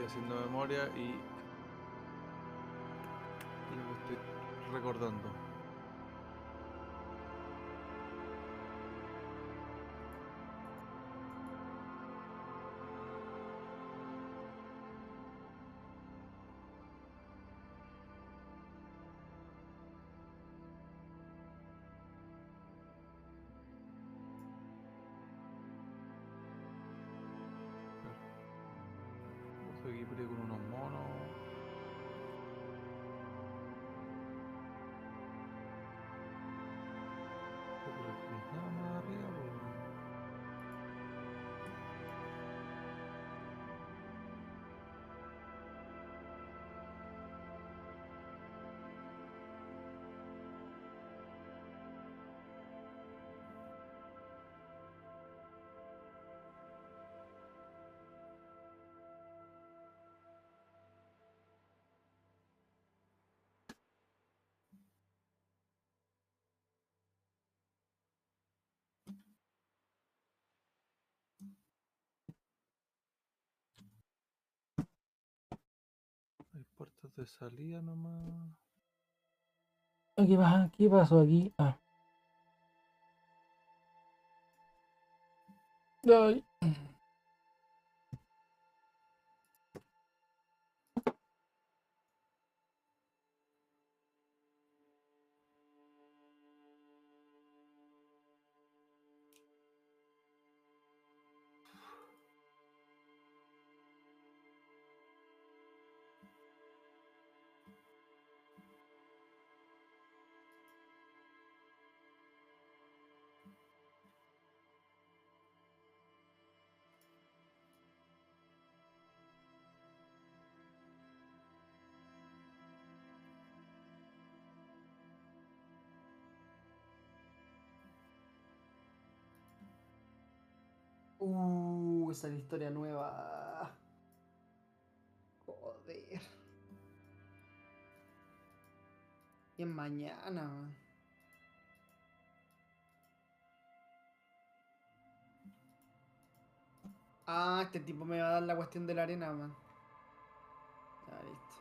haciendo memoria y lo que estoy recordando. Aquí peleé con unos monos. Pero no hay nada más arriba, po. Hay puertas de salida nomás. ¿Qué pasó aquí? Ah. Ay. Esa es la historia nueva. Joder. Y es mañana, man. Ah, este tipo me va a dar la cuestión de la arena, man. Ya, listo.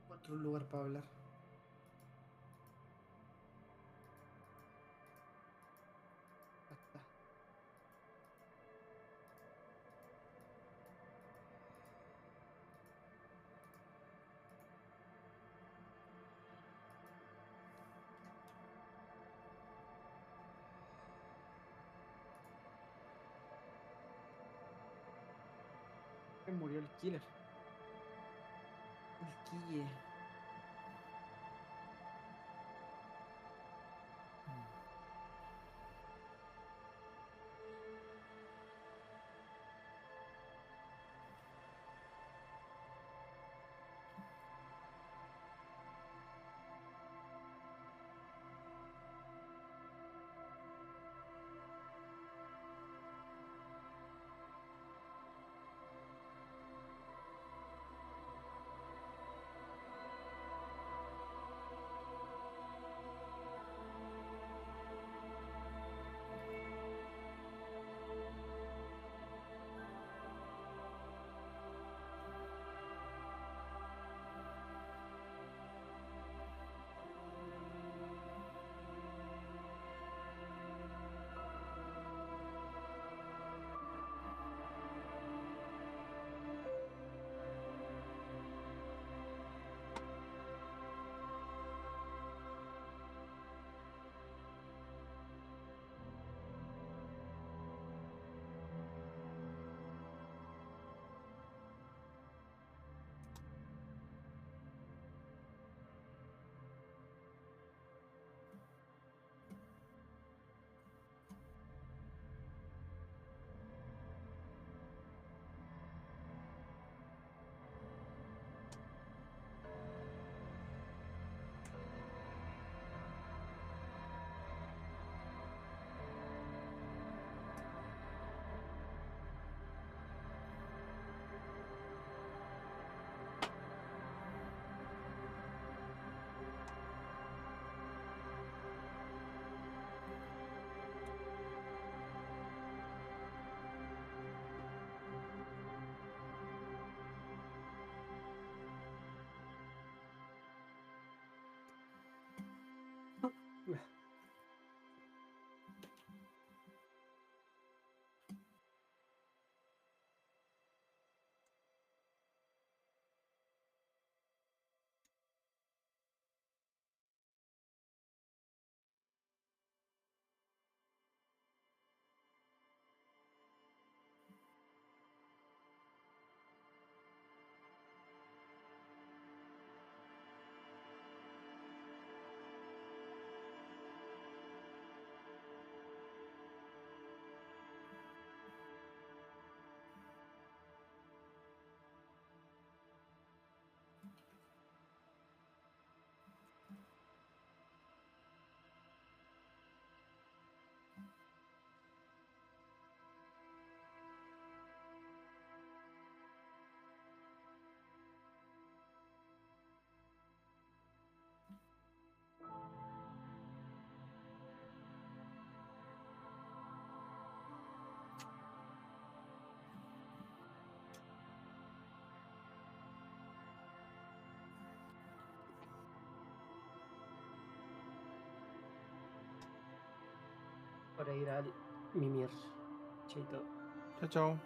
Encuentro un lugar para hablar. Ahí está. Me murió el killer. El quille. Para ir al mimir. Chaito. Chao, chao.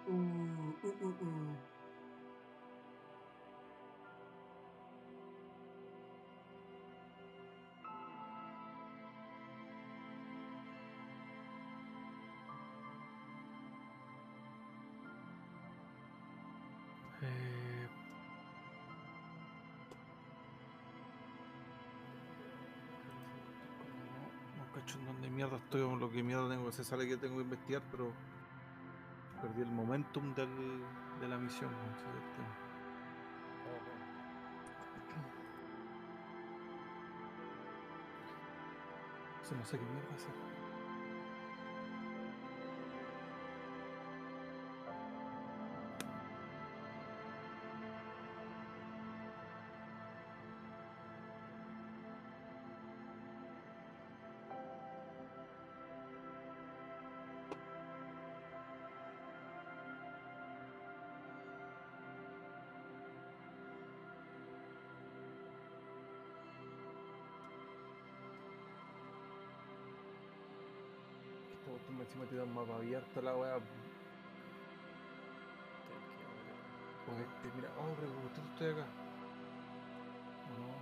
Uh, uh, uh, uh. Eh, no cacho en dónde mierda estoy o lo que mierda tengo que se sale que tengo que investigar, pero perdí el momentum de la misión. ¿No? Ese es el tema. Oh, no. Entonces no sé qué mierda hacer. Esta cuestión encima te da un mapa abierto la weá. O mira, oh, pero justo estoy acá. ¿O no?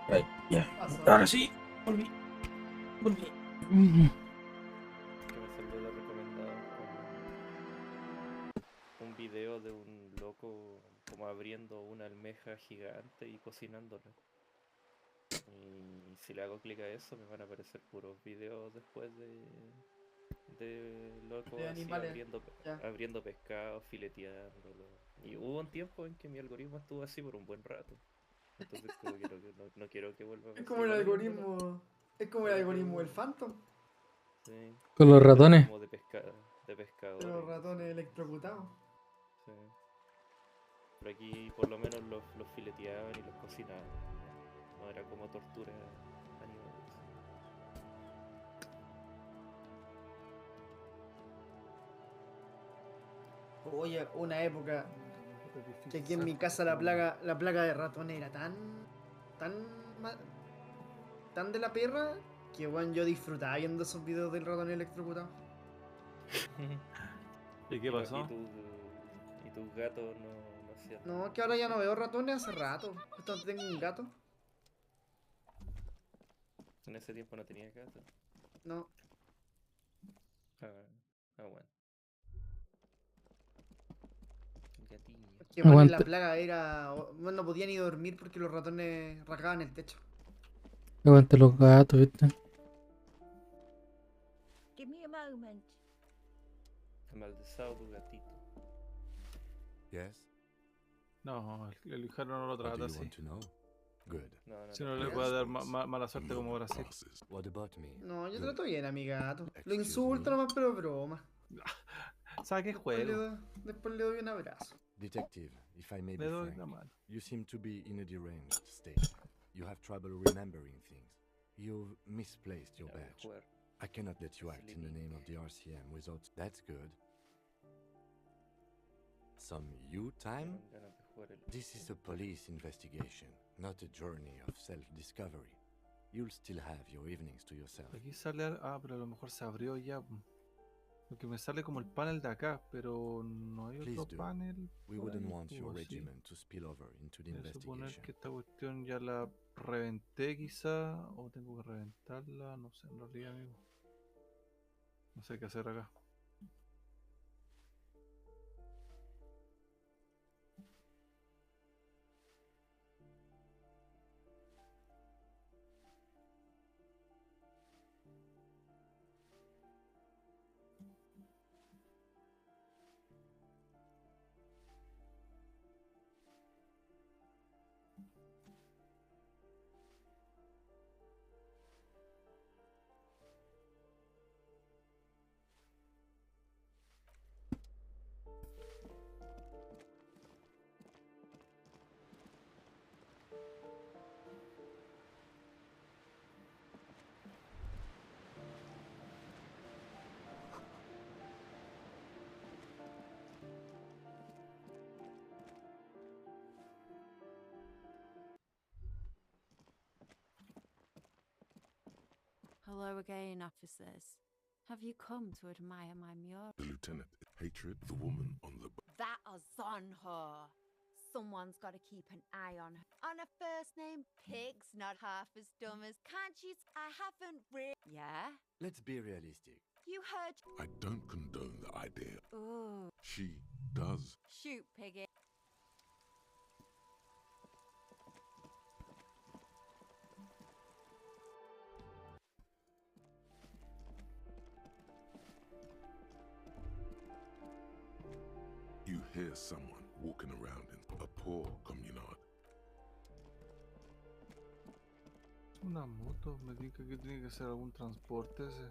Ay, ya. Pasó. Ahora sí, volví. Volví. Que me salió de recomendado como un video de un loco como abriendo una almeja gigante y cocinándola. Y si le hago clic a eso me van a aparecer puros videos después de loco De así animales. Ya. abriendo pescado, fileteándolo. Y hubo un tiempo en que mi algoritmo estuvo así por un buen rato. Entonces como que no quiero que vuelva a Es pasar. como el Igual es bueno, algoritmo. Es como el es algoritmo del bueno. Phantom. Sí. Con los Pero ratones. como de De pescadores. los ratones electrocutados. Sí. Pero aquí por lo menos los fileteaban y los cocinaban. No era como tortura animal. Oye, una época Es difícil que aquí en saber mi cuánto casa estoy jugando. la plaga de ratones era tan, tan de la perra que bueno, yo disfrutaba viendo esos videos del ratón electrocutado. ¿Y qué pasó? Y tus gatos no hacían No, nada. que ahora ya no veo ratones hace rato. Justo tengo un gato. En ese tiempo no tenía gato. No. Ah, bueno. Gatiño. Que bueno, y la Aguante, plaga era. Bueno, no podía ni dormir porque los ratones rasgaban el techo. aguante los gatos, ¿viste? Give me a moment. Maldesado tu gatito. Yes? No, el hijano no lo What do trata you así. want to know? Good. No, no, Si no. no le puede dar mala suerte como Brasil. What about me? No, yo Good. trato bien a mi gato. Lo Excuse insulto me? nomás, pero broma. ¿Sabes qué juego? Después le doy un abrazo. Detective, if I may Le be doy frank, la mano. you seem to be in a deranged state. You have trouble remembering things. You've misplaced your Ya voy a badge. jugar. I cannot let you act in the name of the RCM without... That's good. Some you time? Tengo ganas de jugar el. This is a police investigation, not a journey of self-discovery. You'll still have your evenings to yourself. Aquí sale. Pero a lo mejor se abrió ya. Porque me sale como el panel de acá, pero no hay Please otro do. panel. We por wouldn't ahí, want your o sí. regiment to spill over into the Voy a suponer investigation. que esta cuestión ya la reventé quizá, o tengo que reventarla, no sé en realidad, amigo. No sé qué hacer acá. Hello again, officers. Have you come to admire my mural? The lieutenant, hatred, the woman on the... That is on her. Someone's got to keep an eye on her. On a first name, Pig's not half as dumb as... Can't you... I haven't Yeah? Let's be realistic. You heard... I don't condone the idea. Ooh. She does. Shoot, Piggy. You hear someone walking around in a poor communard. Una moto, me dice que tiene que ser algún transporte ese.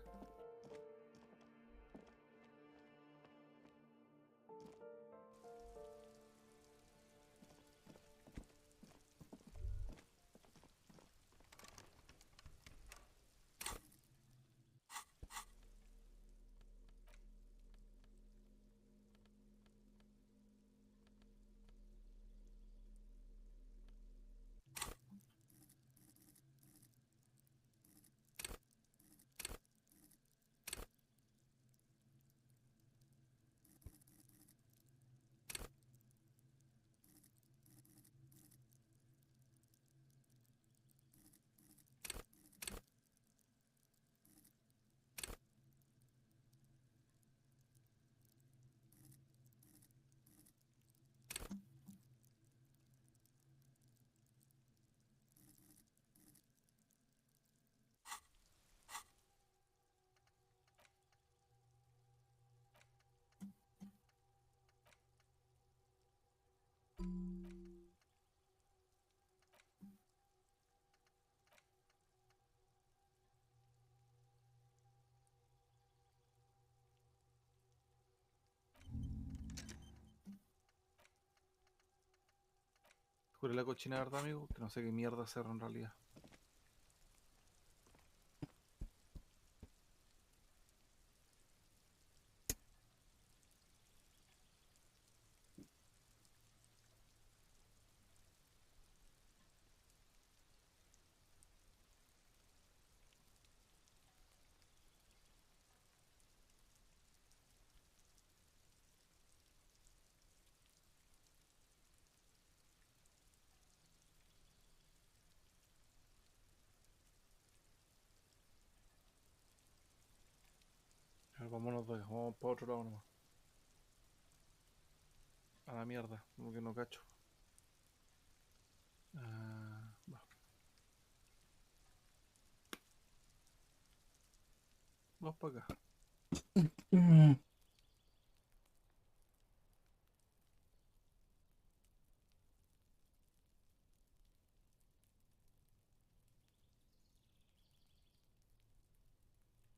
Juré la cochina verdad, amigo, que no sé qué mierda hacer en realidad. A ver, vámonos, vamos para otro lado nomás. A la mierda, como que no cacho. Va. Vamos para acá.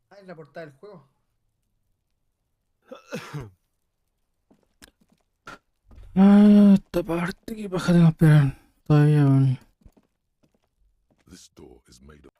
Ah, es la portada del juego. Ah, esta parte, ¿qué paja tengo que esperar? Todavía, weón. This door is made of.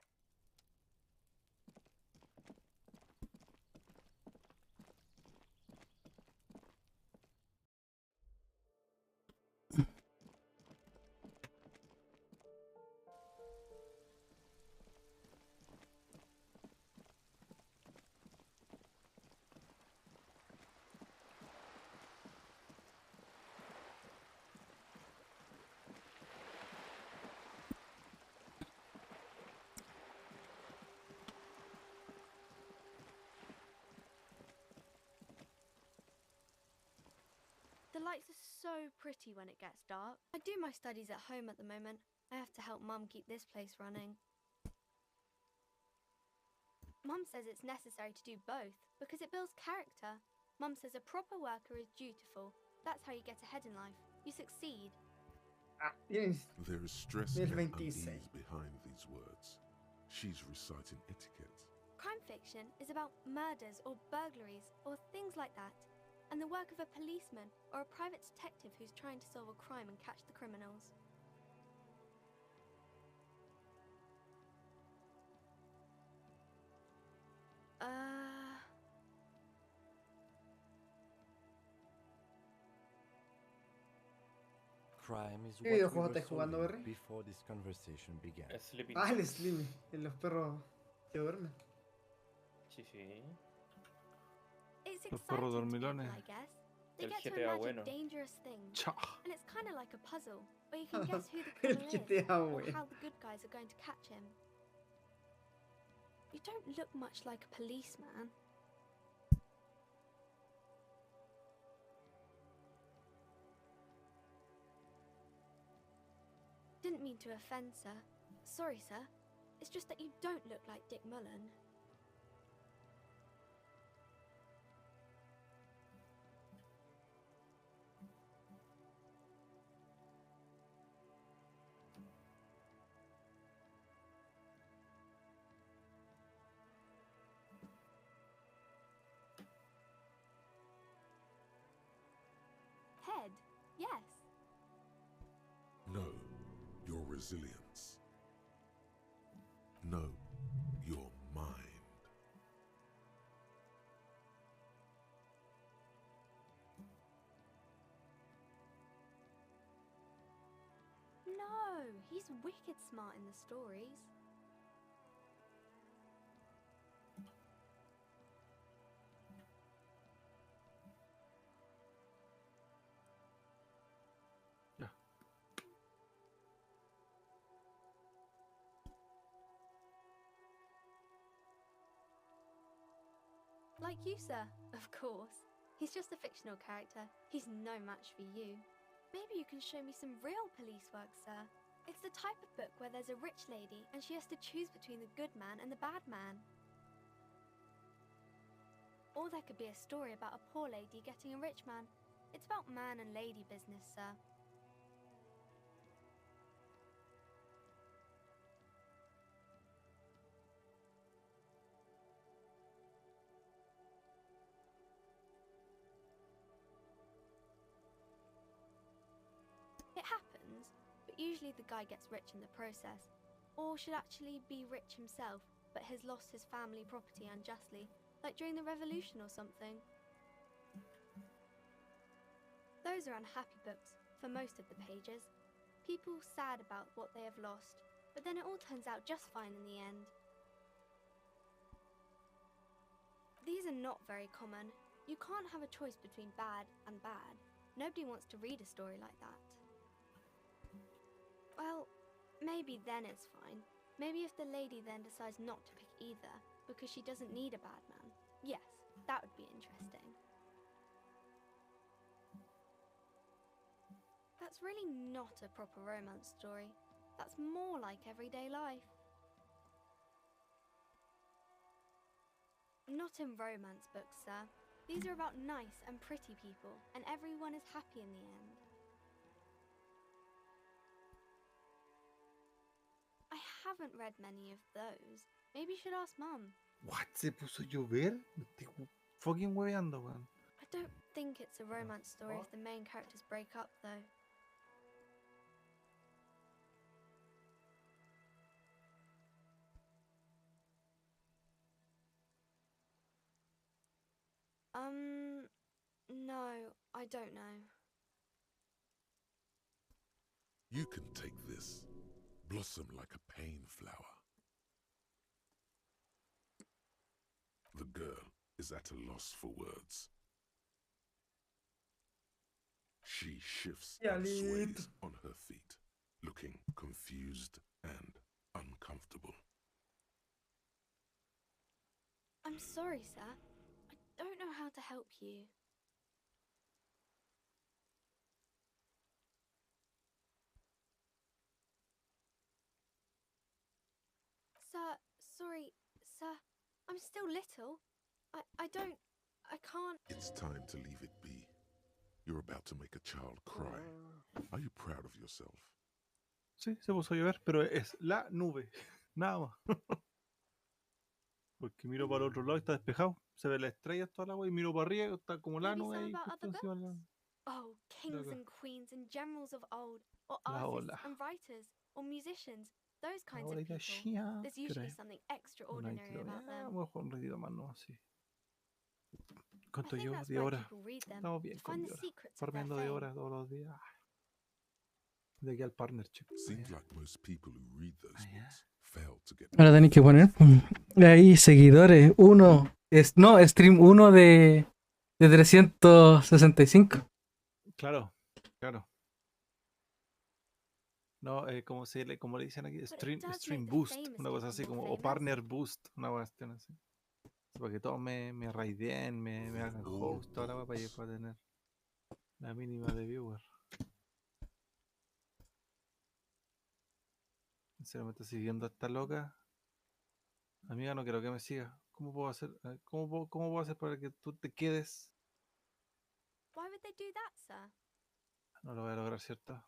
The lights are so pretty when it gets dark. I do my studies at home at the moment. I have to help Mum keep this place running. Mum says it's necessary to do both because it builds character. Mum says a proper worker is dutiful. That's how you get ahead in life. You succeed. Ah, tienes. There is stress Del and 26. unease behind these words. She's reciting etiquette. Crime fiction is about murders or burglaries or things like that, and the work of a policeman or a private detective who's trying to solve a crime and catch the criminals. Crime is ¿Qué what we videojuego were estás jugando, solving Berry? before this conversation began. Sleeping Ah, el Dogs. Slim. En los perros que duermen. Sí, sí. It's Los perros exciting to people, dormilones. I guess. They El get to GTA imagine bueno. dangerous things, Cha. and it's kind of like a puzzle, where you can guess who the El criminal is, GTA or bueno. how the good guys are going to catch him. You don't look much like a policeman. Didn't mean to offend, sir. Sorry, sir. It's just that you don't look like Dick Mullen. Head, yes. No, your resilience. No, your mind. No, he's wicked smart in the stories. Ya. Like you, sir, of course. He's just a fictional character. He's no match for you. Maybe you can show me some real police work, sir. It's the type of book where there's a rich lady and she has to choose between the good man and the bad man. Or there could be a story about a poor lady getting a rich man. It's about man and lady business, sir. It happens, but usually the guy gets rich in the process. Or should actually be rich himself, but has lost his family property unjustly, like during the revolution or something. Those are unhappy books, for most of the pages. People sad about what they have lost, but then it all turns out just fine in the end. These are not very common. You can't have a choice between bad and bad. Nobody wants to read a story like that. Well, maybe then it's fine. Maybe if the lady then decides not to pick either, because she doesn't need a bad man. Yes, that would be interesting. That's really not a proper romance story. That's more like everyday life. Not in romance books, sir. These are about nice and pretty people, and everyone is happy in the end. I haven't read many of those. Maybe you should ask Mum. What? ¿Se puso a llover? Me estoy fucking hueveando, weón. I don't think it's a romance story if the main characters break up, though. No, I don't know. You can take this. Blossom like a pain flower. The girl is at a loss for words. She shifts Ya, and listo. sways on her feet, looking confused and uncomfortable. I'm sorry, sir. I don't know how to help you. Sir, sorry, sir. I'm still little. I can't. It's time to leave it be. You're about to make a child cry. Are you proud of yourself? Sí, se puso a llover, pero es la nube. Nada más. Porque miro para el otro lado y está despejado. Se ve las estrellas toda la agua y miro para arriba y está como la Maybe nube some ahí about justo other encima de books? Oh, kings Look. and queens and generals of old, or La artists ola. and writers, or musicians, those kinds Ahora of irá people. Shia. There's ¿Qué hora usually es? something Una extraordinary y about them. vamos a jugar un ratito más, ¿no? Sí. I ¿Cuánto think llevo? that's 10 why horas. people read them, Estamos bien to con find 10 the horas. secrets of their Farmeando 10 fame. horas todos los días. De aquí al partnership. Seems like most people who read those yeah. books fail to get. Ahora tenéis que poner ahí seguidores. Stream 1 de 365. Claro, claro. No, como le dicen aquí, But it stream, does stream make the boost, famous una cosa people así more como, o famous. partner boost, una cuestión así. Para que todos me raideen, me hagan host, toda la wea para tener la mínima de viewer. Sinceramente, siguiendo a esta loca, amiga, no quiero que me siga. ¿Cómo puedo hacer? ¿Cómo puedo hacer para que tú te quedes? Why would they do that, sir? No lo voy a lograr, ¿cierto?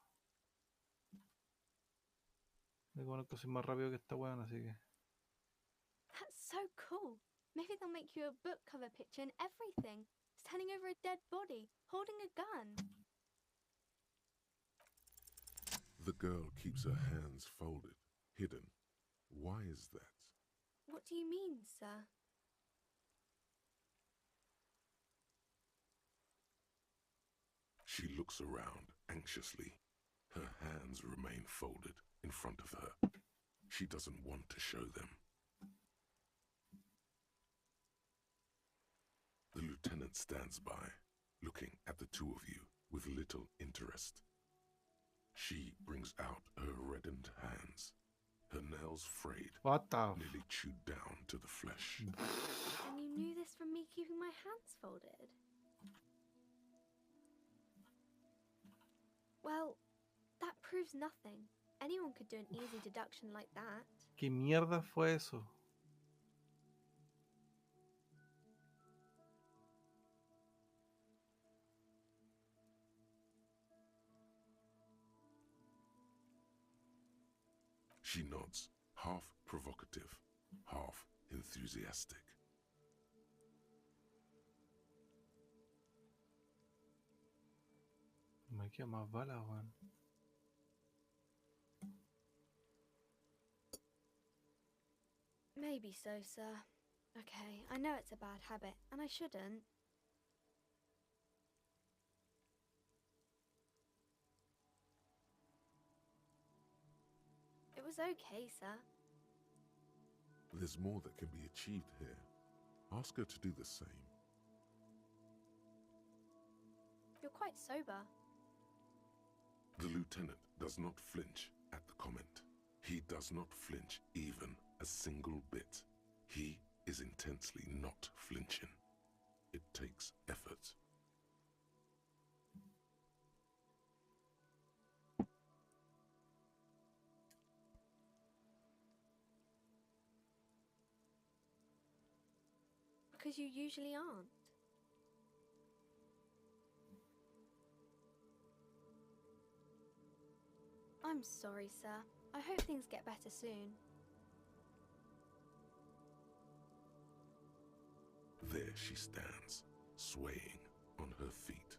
Me conozco, soy más rápido que esta weón, así que. That's so cool. Maybe they'll make you a book cover picture and everything. Standing over a dead body, holding a gun. The girl keeps her hands folded, hidden. Why is that? What do you mean, sir? She looks around anxiously. Her hands remain folded in front of her. She doesn't want to show them. The lieutenant stands by, looking at the two of you with little interest. She brings out her reddened hands, her nails frayed, What the? nearly chewed down to the flesh. And you knew this from me keeping my hands folded? Well, that proves nothing. Anyone could do an easy deduction like that. ¿Qué mierda fue eso? She nods, half provocative, half enthusiastic. Me queda más bala, weón. Maybe so, sir. Okay, I know it's a bad habit, and I shouldn't. It was okay, sir. There's more that can be achieved here. Ask her to do the same. You're quite sober. The lieutenant does not flinch at the comment. He does not flinch even a single bit. He is intensely not flinching. It takes effort. Because you usually aren't. I'm sorry, sir. I hope things get better soon. There she stands, swaying on her feet,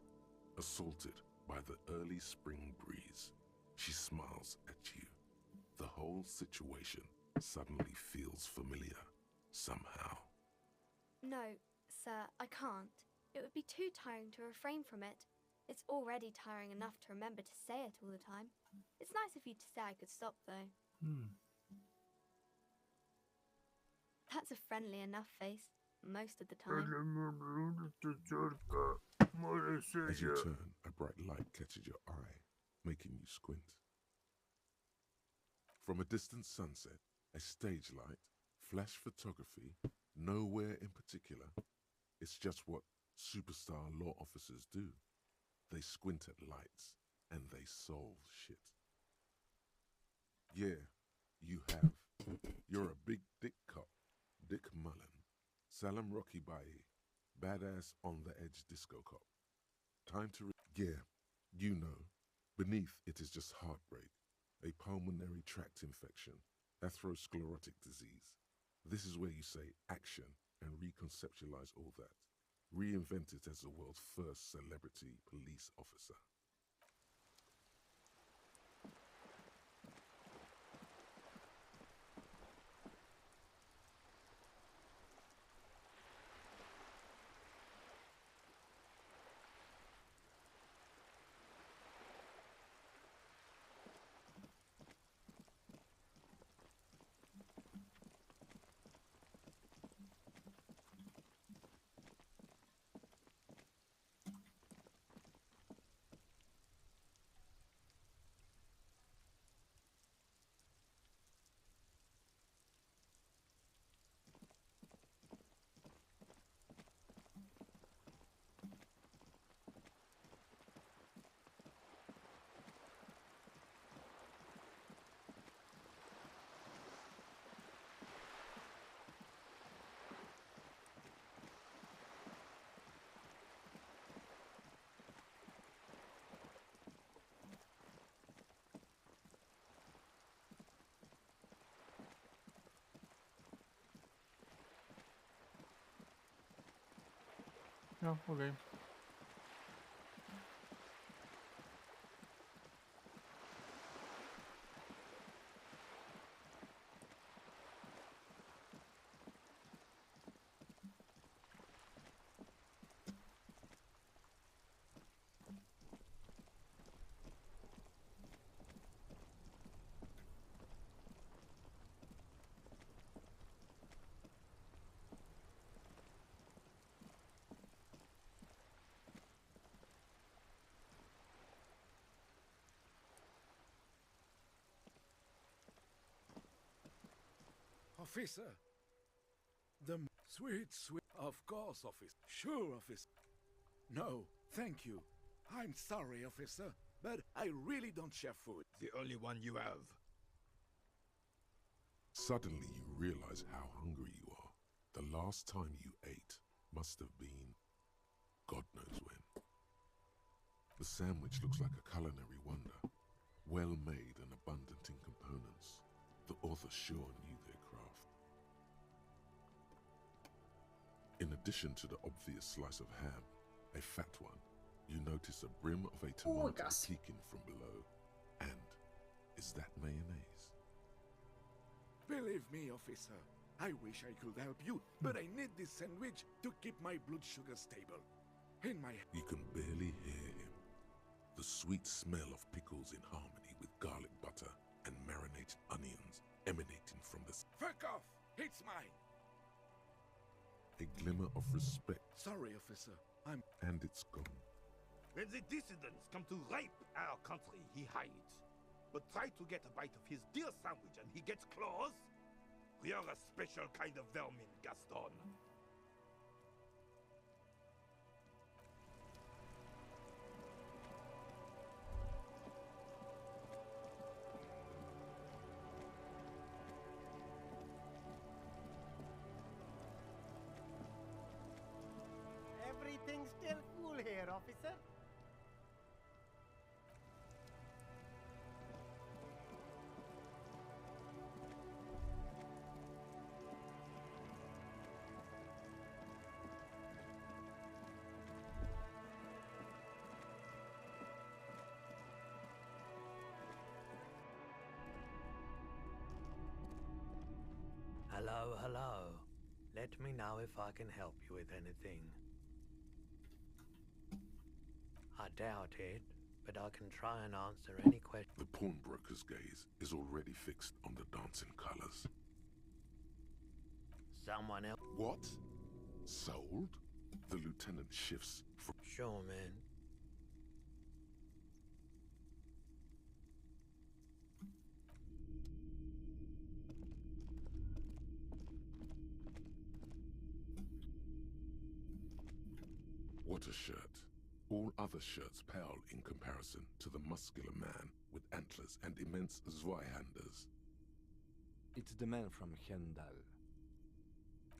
assaulted by the early spring breeze. She smiles at you. The whole situation suddenly feels familiar, somehow. No, sir, I can't. It would be too tiring to refrain from it. It's already tiring enough to remember to say it all the time. It's nice of you to say I could stop, though. That's a friendly enough face, most of the time. As you turn, a bright light catches your eye, making you squint. From a distant sunset, a stage light, flash photography, nowhere in particular. It's just what superstar law officers do. They squint at lights, and they solve shit. Yeah, you have. You're a big dick cop, Dick Mullen, Salam Rocky Baye, badass on-the-edge disco cop. Time to yeah, you know. Beneath it is just heartbreak, a pulmonary tract infection, atherosclerotic disease. This is where you say action and reconceptualize all that. Reinvent it as the world's first celebrity police officer. No, okay. Officer. Sweet. Of course, officer. Sure, officer. No, thank you. I'm sorry, officer, but I really don't share food. The only one you have. Suddenly you realize how hungry you are. The last time you ate must have been God knows when. The sandwich looks like a culinary wonder, well made and abundant in components. The author sure knew their craft. In addition to the obvious slice of ham, a fat one, you notice a brim of a tomato peeking from below. And is that mayonnaise? Believe me, officer, I wish I could help you, but I need this sandwich to keep my blood sugar stable. In my... You can barely hear him. The sweet smell of pickles in harmony with garlic butter and marinated onions emanating from the... Fuck off! It's mine! A glimmer of respect. Sorry, officer. And it's gone. When the dissidents come to rape our country, he hides. But try to get a bite of his dear sandwich and he gets claws? We are a special kind of vermin, Gaston. Everything's still cool here, officer. Hello, hello. Let me know if I can help you with anything. I doubt it, but I can try and answer any question. The pawnbroker's gaze is already fixed on the dancing colors. Someone else? What? Sold? The lieutenant shifts from... Sure, man. What a shirt. All other shirts pale in comparison to the muscular man with antlers and immense Zweihanders. It's the man from Hendal.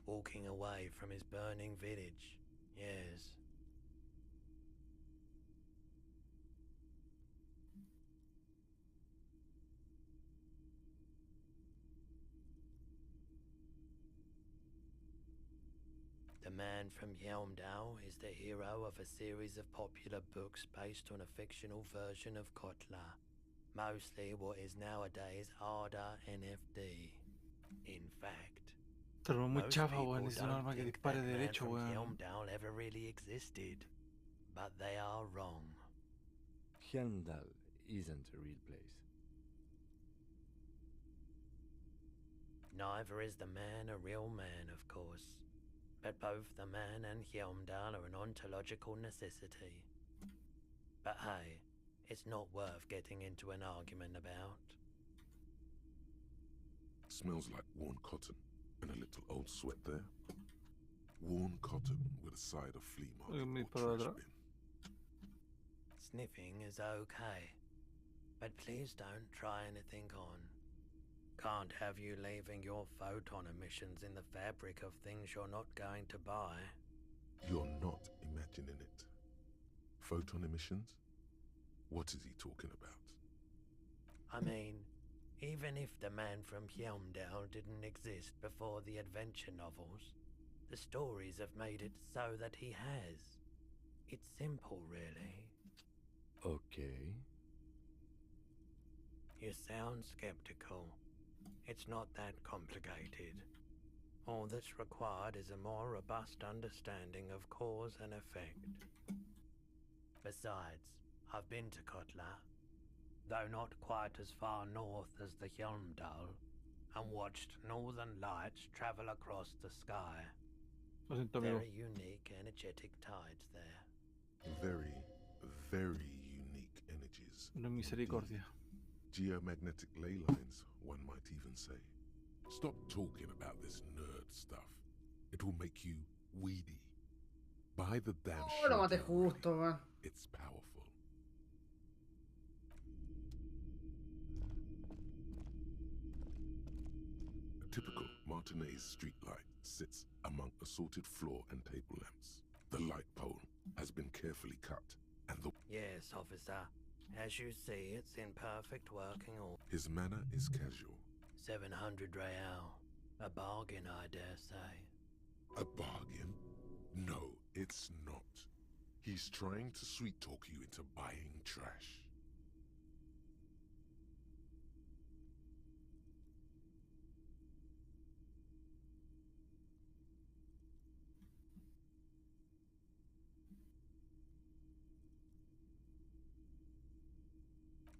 Walking away from his burning village. Yes. The man from Yelmdale is the hero of a series of popular books based on a fictional version of Kotla, mostly what is nowadays Arda NFD. In fact, Pero muy most chafa, people weón. Necesito un don't arma que think dispare that man derecho, from weón. Yelmdale ever really existed, but they are wrong. Hendal isn't a real place. Neither is the man a real man, of course. But both the man and Hjelmdal are an ontological necessity. But hey, it's not worth getting into an argument about. Smells like worn cotton and a little old sweat there. Worn cotton with a side of flea market or trash bin. Sniffing is okay, but please don't try anything on. Can't have you leaving your photon emissions in the fabric of things you're not going to buy. You're not imagining it. Photon emissions? What is he talking about? I mean, even if the man from Hjelmdal didn't exist before the adventure novels, the stories have made it so that he has. It's simple, really. Okay. You sound skeptical. It's not that complicated. All that's required is a more robust understanding of cause and effect. Besides, I've been to Kotla, though not quite as far north as the Hjelmdal, and watched northern lights travel across the sky. Very unique, energetic tides there. Very, very unique energies. Una misericordia. Geomagnetic ley lines, one might even say. Stop talking about this nerd stuff. It will make you weedy. Buy the damn Oh, lo maté justo, man. It's powerful. A typical Martinez street light sits among assorted floor and table lamps. The light pole has been carefully cut, and the... Yes, officer. As you see, it's in perfect working order. His manner is casual. 700 real. A bargain, I dare say. A bargain? No, it's not. He's trying to sweet-talk you into buying trash.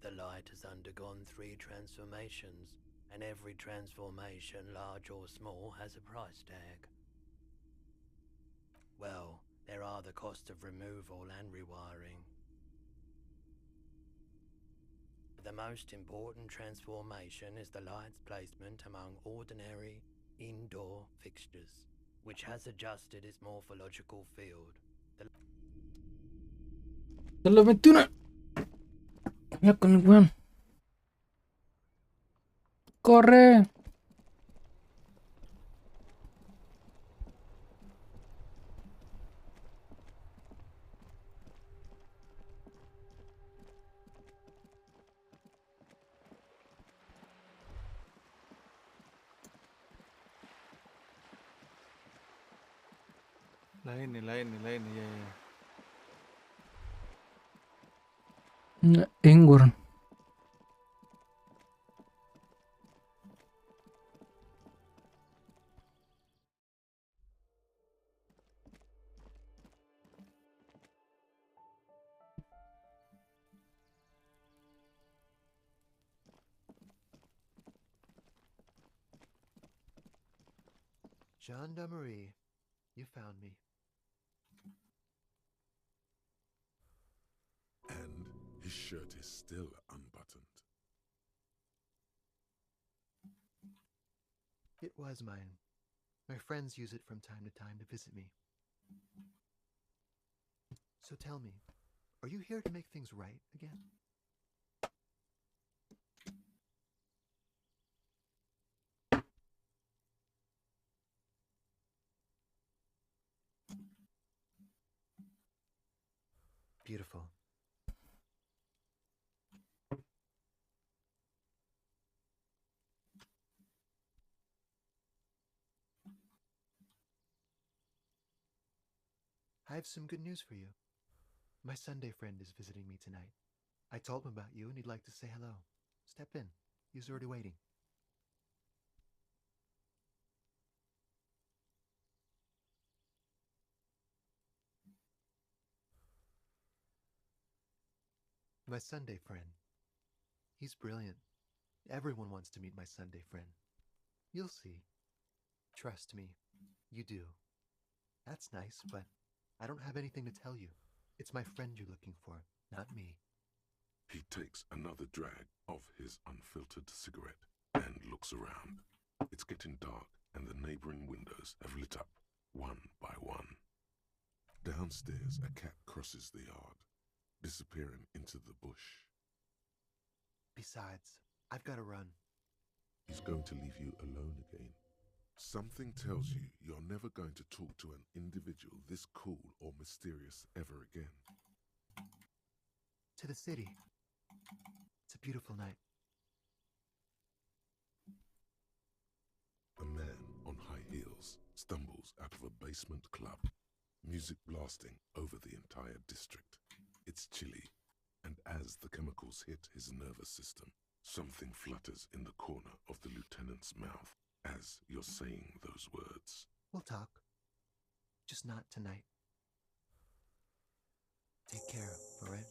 The light has undergone 3 transformations, and every transformation, large or small, has a price tag. Well, there are the costs of removal and rewiring. The most important transformation is the light's placement among ordinary indoor fixtures, which has adjusted its morphological field. Son las 21. Ya con el weón. ¡Corre! La N, ya. Ingwer. Gendarmerie, you found me. And his shirt is still unbuttoned. It was mine. My friends use it from time to time to visit me. So tell me, are you here to make things right again? Beautiful. I have some good news for you. My Sunday friend is visiting me tonight. I told him about you and he'd like to say hello. Step in. He's already waiting. My Sunday friend. He's brilliant. Everyone wants to meet my Sunday friend. You'll see. Trust me, you do. That's nice, but I don't have anything to tell you. It's my friend you're looking for, not me. He takes another drag of his unfiltered cigarette and looks around. It's getting dark and the neighboring windows have lit up one by one. Downstairs, a cat crosses the yard, disappearing into the bush. Besides, I've got to run. He's going to leave you alone again. Something tells you you're never going to talk to an individual this cool or mysterious ever again. To the city. It's a beautiful night. A man on high heels stumbles out of a basement club, music blasting over the entire district. It's chilly, and as the chemicals hit his nervous system, something flutters in the corner of the lieutenant's mouth as you're saying those words. We'll talk. Just not tonight. Take care, all right?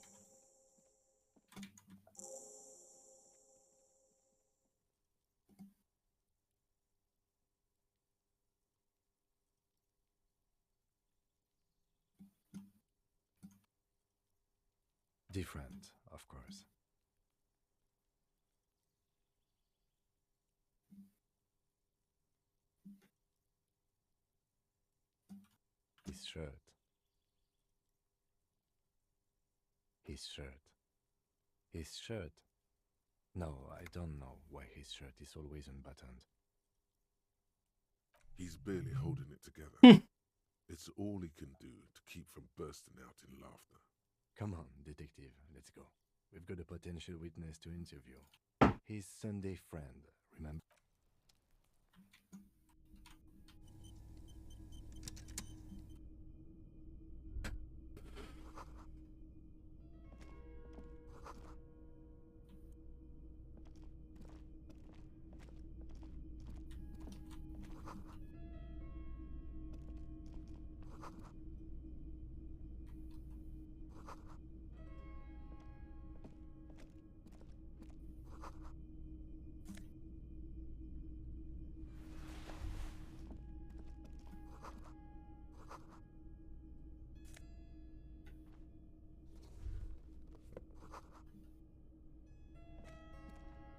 Different, of course. His shirt. His shirt. His shirt. No, I don't know why his shirt is always unbuttoned. He's barely holding it together. It's all he can do to keep from bursting out in laughter. Come on, detective, let's go. We've got a potential witness to interview. His Sunday friend, remember?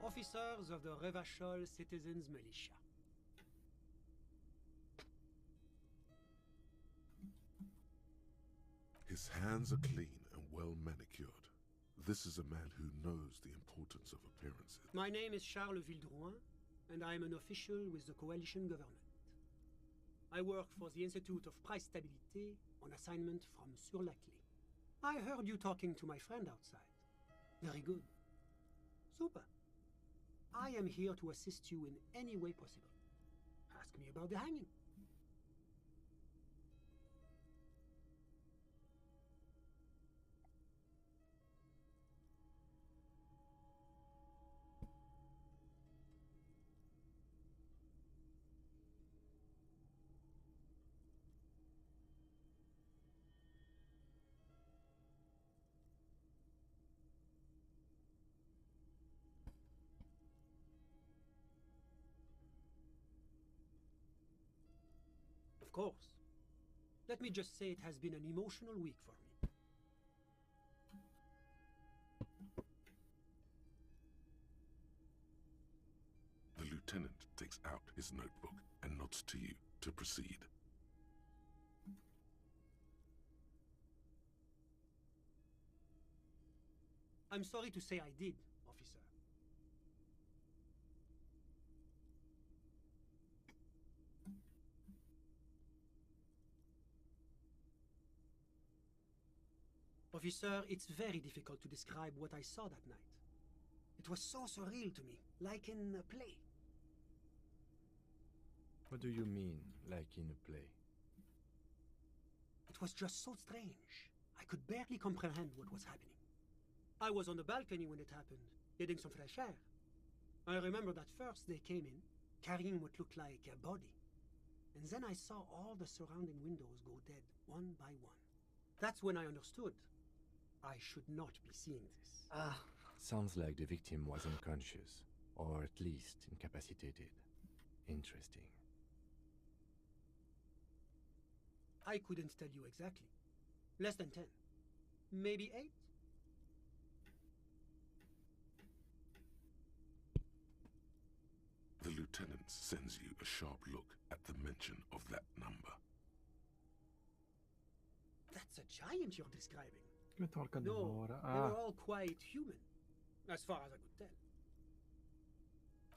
Officers of the Revachol Citizens Militia. His hands are clean and well manicured. This is a man who knows the importance of appearances. My name is Charles Vildrouin, and I am an official with the coalition government. I work for the Institute of Price Stabilité on assignment from Sur la Clé. I heard you talking to my friend outside. Very good. Super. I am here to assist you in any way possible. Ask me about the hanging. Of course. Let me just say it has been an emotional week for me. The lieutenant takes out his notebook and nods to you to proceed. I'm sorry to say I did, officer. Officer, it's very difficult to describe what I saw that night. It was so surreal to me, like in a play. What do you mean, like in a play? It was just so strange. I could barely comprehend what was happening. I was on the balcony when it happened, getting some fresh air. I remember that first they came in, carrying what looked like a body. And then I saw all the surrounding windows go dead, one by one. That's when I understood. I should not be seeing this. Sounds like the victim was unconscious, or at least incapacitated. Interesting. I couldn't tell you exactly. Less than 10. Maybe 8? The lieutenant sends you a sharp look at the mention of that number. That's a giant you're describing. ¿Qué me está marcando No, ahora? they were all quite human, as far as I could tell.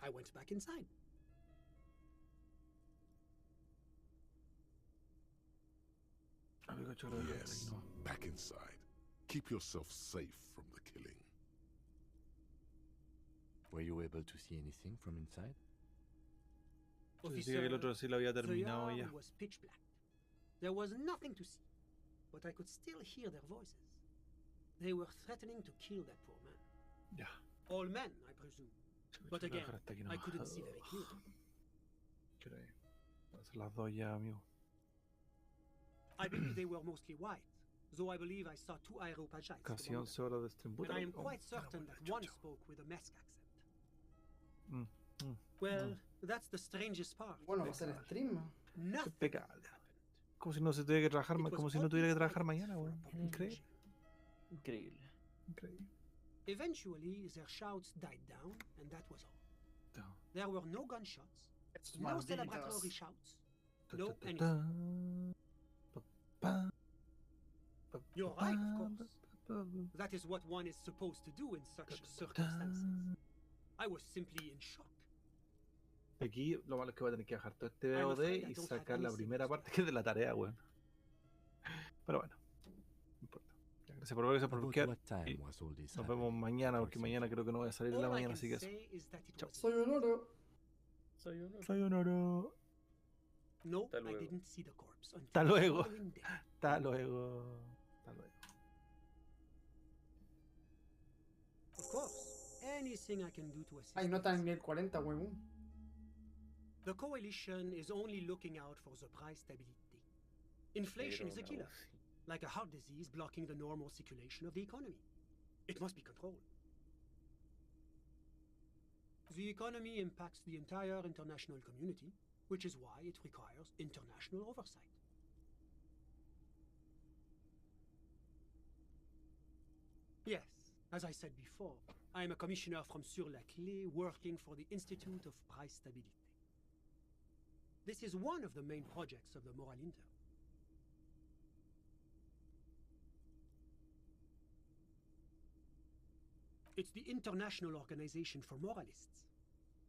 I went back inside. Yes, back inside. Keep yourself safe from the killing. Were you able to see anything from inside? Decía que el otro sí lo había terminado the ya. yard was pitch black. There was nothing to see, but I could still hear their voices. They were threatening to kill that poor man. Ya. All men, I presume. But again, I couldn't see very clearly. ¿Qué hora es? Van a ser las 2 ya, amigo. I believe they were mostly white, though I believe I saw 2 Aeropagites. Casi 11 horas de stream. And I am quite certain that one spoke with a Mesk accent. Well, that's the strangest part. Bueno, va a ser stream. Qué pecado. Como si no se tuviera que trabajar, como si no tuviera que trabajar mañana, weón. Increíble. Increíble. Increíble. Eventually, their shouts died down, and that was all. There were no gunshots, no malditos. celebratory shouts, no anything. You're right, of course. That is what one is supposed to do in such circumstances. I was simply in shock. Aquí lo malo es que voy a tener que bajar todo este VOD y sacar la primera parte que es de la tarea, weón. Pero bueno, no importa. Ya, gracias por ver, gracias por buscar. Y nos vemos mañana, porque mañana creo que no voy a salir en la mañana, así que eso. Chao. Soy un oro. Soy un oro. No, I didn't see the corpse until Hasta the luego. following day. Hasta luego. Hasta luego. Of course, anything I can do to assist. Ay, no tan ni el 40, huevón. The coalition is only looking out for the price stability. Inflation is a killer, like a heart disease blocking the normal circulation of the economy. It must be controlled. The economy impacts the entire international community, which is why it requires international oversight. Yes, as I said before, I am a commissioner from Sur-la-Clé working for the Institute of Price Stability. This is one of the main projects of the Moral Inter. It's the international organization for moralists,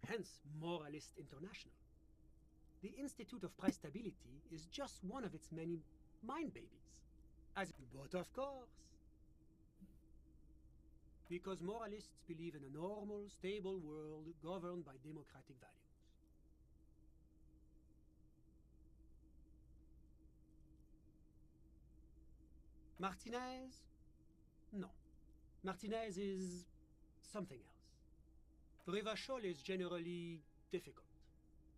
hence Moralist International. The Institute of Price Stability is just one of its many mind babies. But of course, because moralists believe in a normal, stable world governed by democratic values. Martinez? No. Martinez is something else. Rivachol is generally difficult.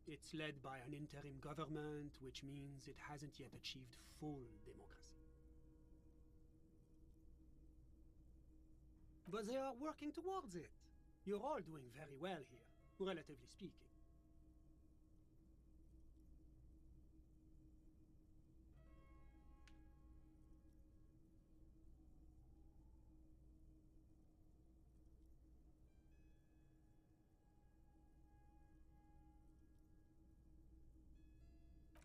It's led by an interim government, which means it hasn't yet achieved full democracy. But they are working towards it. You're all doing very well here, relatively speaking.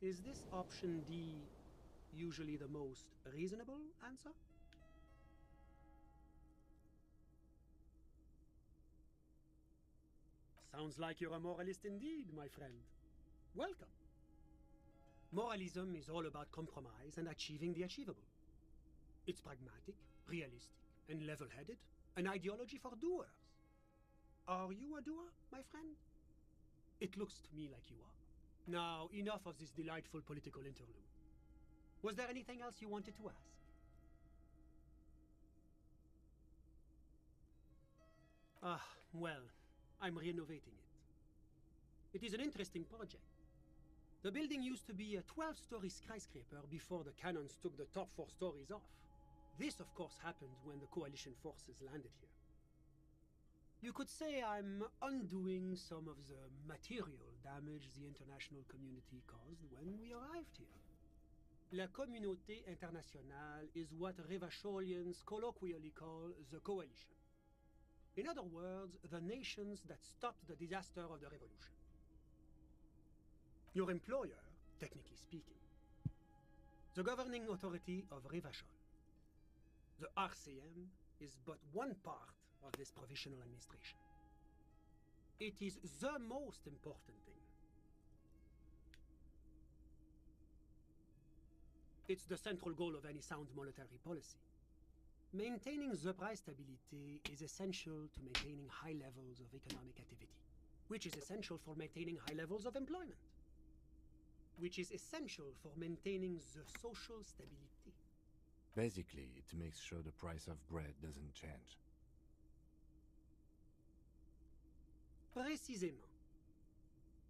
Is this option D usually the most reasonable answer? Sounds like you're a moralist indeed, my friend. Welcome. Moralism is all about compromise and achieving the achievable. It's pragmatic, realistic, and level-headed, an ideology for doers. Are you a doer, my friend? It looks to me like you are. Now, enough of this delightful political interlude. Was there anything else you wanted to ask? Well, I'm renovating it. It is an interesting project. The building used to be a 12-story skyscraper before the cannons took the top 4 stories off. This, of course, happened when the coalition forces landed here. You could say I'm undoing some of the material damage the international community caused when we arrived here. La communauté internationale is what Revacholians colloquially call the coalition. In other words, the nations that stopped the disaster of the revolution. Your employer, technically speaking, the governing authority of Revachol. The RCM is but one part of this provisional administration. It is the most important thing. It's the central goal of any sound monetary policy. Maintaining the price stability is essential to maintaining high levels of economic activity, which is essential for maintaining high levels of employment, which is essential for maintaining the social stability. Basically, it makes sure the price of bread doesn't change. Précisément.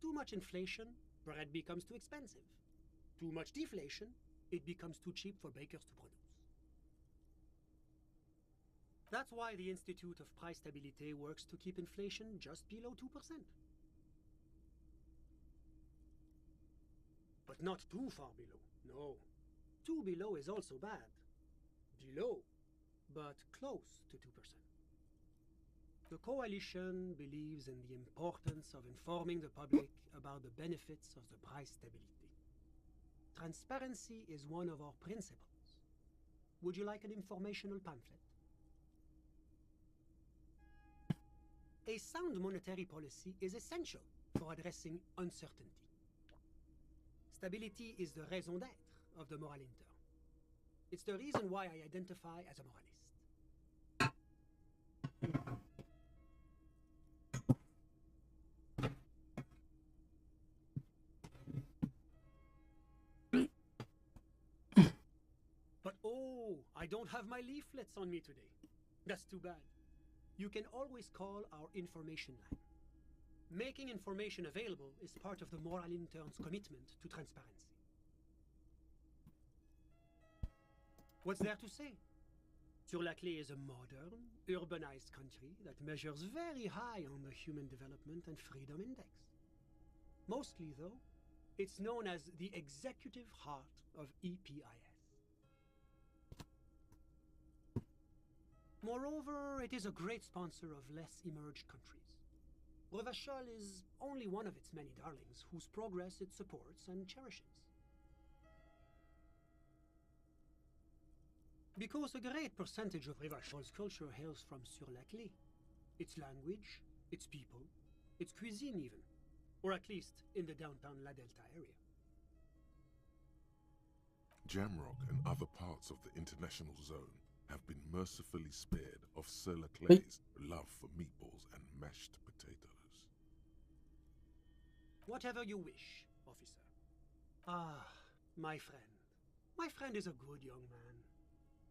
Too much inflation, bread becomes too expensive. Too much deflation, it becomes too cheap for bakers to produce. That's why the Institute of Price Stability works to keep inflation just below 2%. But not too far below, no. Too below is also bad. Below, but close to 2%. The coalition believes in the importance of informing the public about the benefits of the price stability. Transparency is one of our principles. Would you like an informational pamphlet? A sound monetary policy is essential for addressing uncertainty. Stability is the raison d'être of the moral intern. It's the reason why I identify as a moralist. But oh, I don't have my leaflets on me today. That's too bad. You can always call our information line. Making information available is part of the moral intern's commitment to transparency. What's there to say? Sur-la-Clé is a modern, urbanized country that measures very high on the Human Development and Freedom Index. Mostly, though, it's known as the executive heart of EPIS. Moreover, it is a great sponsor of less emerged countries. Revachol is only one of its many darlings whose progress it supports and cherishes. Because a great percentage of Revachol's culture hails from Sur-la-Clé. Its language, its people, its cuisine even. Or at least in the downtown La Delta area. Jamrock and other parts of the international zone have been mercifully spared of Sur-la-Clé's love for meatballs and mashed potatoes. Whatever you wish, officer. Ah, my friend. My friend is a good young man.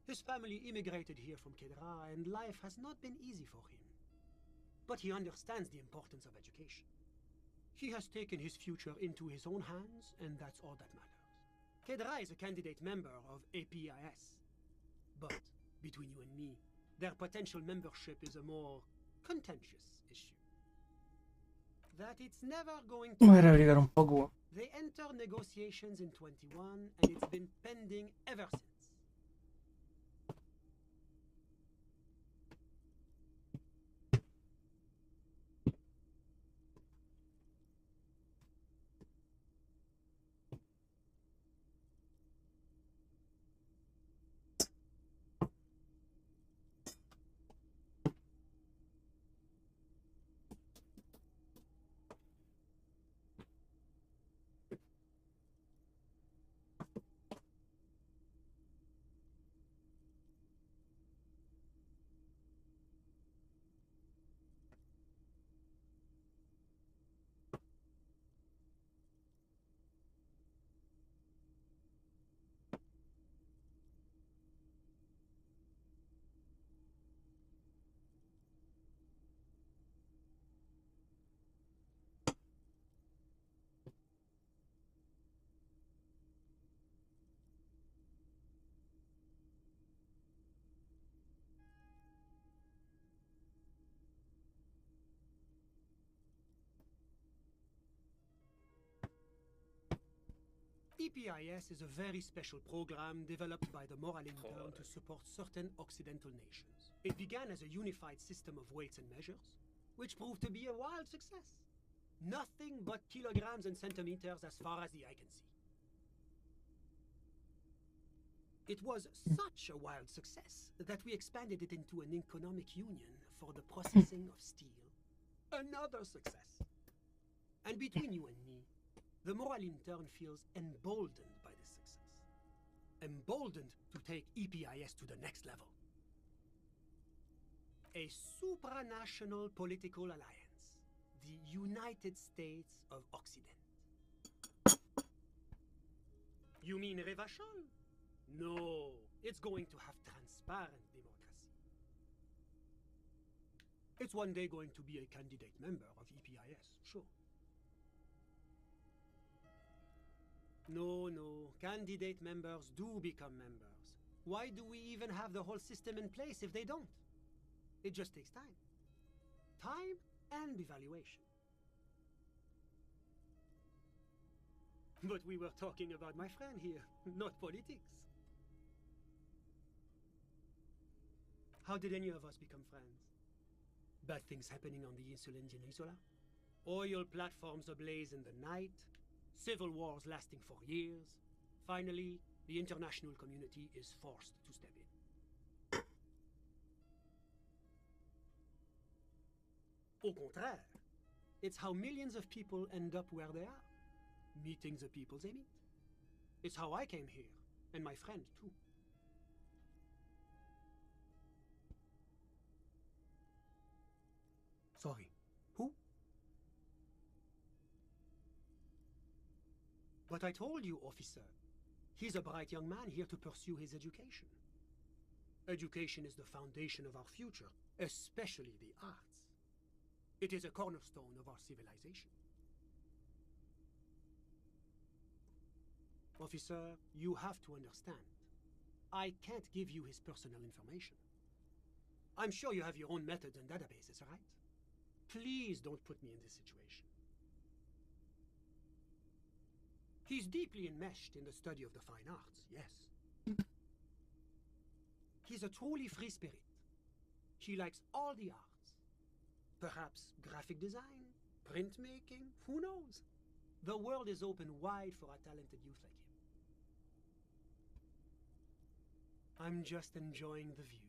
His family immigrated here from Kedra, and life has not been easy for him. But he understands the importance of education. He has taken his future into his own hands, and that's all that matters. Kedra is a candidate member of APIS. But, between you and me, their potential membership is a more contentious issue. That it's never going to... Voy a abrigar un poco. They entered negotiations in 21, and it's been pending ever since. EPIS is a very special program developed by the Moral Intern to support certain Occidental nations. It began as a unified system of weights and measures, which proved to be a wild success. Nothing but kilograms and centimeters as far as the eye can see. It was such a wild success that we expanded it into an economic union for the processing of steel. Another success. And between you and me, the Moral Intern feels emboldened by this success. Emboldened to take EPIS to the next level. A supranational political alliance. The United States of Occident. You mean Revachol? No, it's going to have transparent democracy. It's one day going to be a candidate member of EPIS, sure. No, candidate members do become members. Why do we even have the whole system in place if they don't? It just takes time. Time and evaluation. But we were talking about my friend here, not politics. How did any of us become friends? Bad things happening on the Insulindian Isola? Oil platforms ablaze in the night? Civil wars lasting for years? Finally, the international community is forced to step in. Au contraire, it's how millions of people end up where they are, meeting the people they meet. It's how I came here, and my friend too. Sorry, who? But I told you, officer. He's a bright young man here to pursue his education. Education is the foundation of our future, especially the arts. It is a cornerstone of our civilization. Officer, you have to understand. I can't give you his personal information. I'm sure you have your own methods and databases, right? Please don't put me in this situation. He's deeply enmeshed in the study of the fine arts, yes. He's a truly free spirit. He likes all the arts. Perhaps graphic design, printmaking, who knows? The world is open wide for a talented youth like him. I'm just enjoying the view.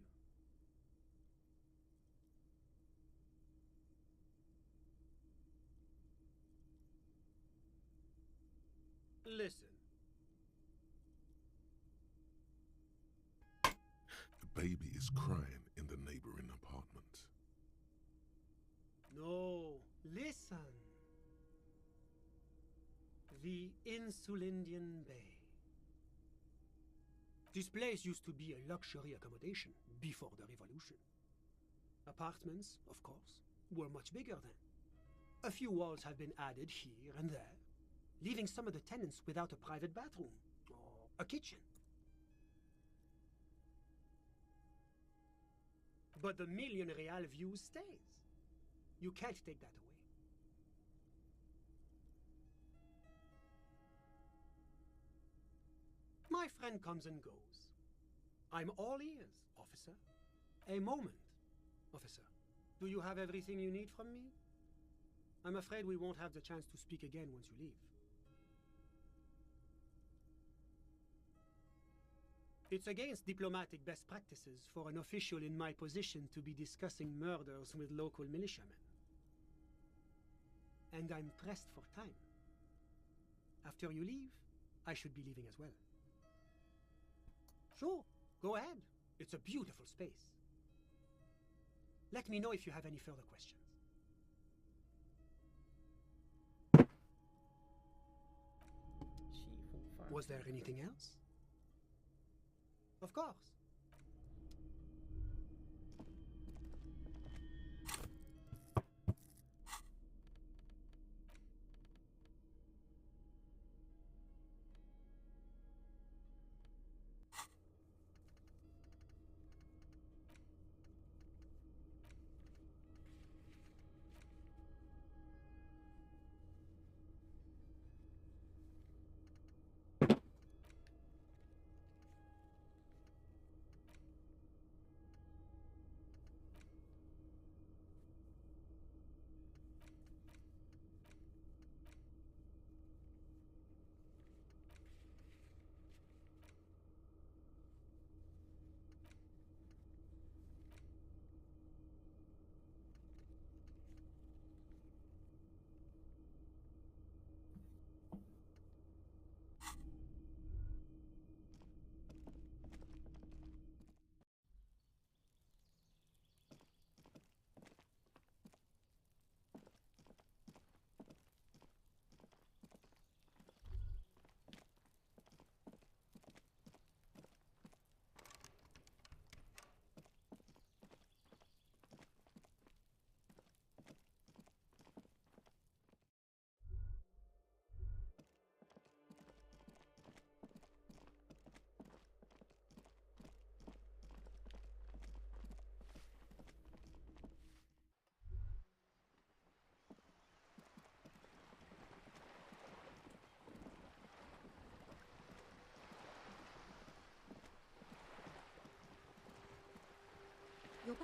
Listen. The baby is crying in the neighboring apartment. No, listen. The Insulindian Bay. This place used to be a luxury accommodation before the revolution. Apartments, of course, were much bigger then. A few walls have been added here and there, leaving some of the tenants without a private bathroom or a kitchen. But the million real view stays. You can't take that away. My friend comes and goes. I'm all ears, officer. A moment, officer. Do you have everything you need from me? I'm afraid we won't have the chance to speak again once you leave. It's against diplomatic best practices for an official in my position to be discussing murders with local militiamen. And I'm pressed for time. After you leave, I should be leaving as well. Sure, go ahead. It's a beautiful space. Let me know if you have any further questions. Was there anything else? Of course.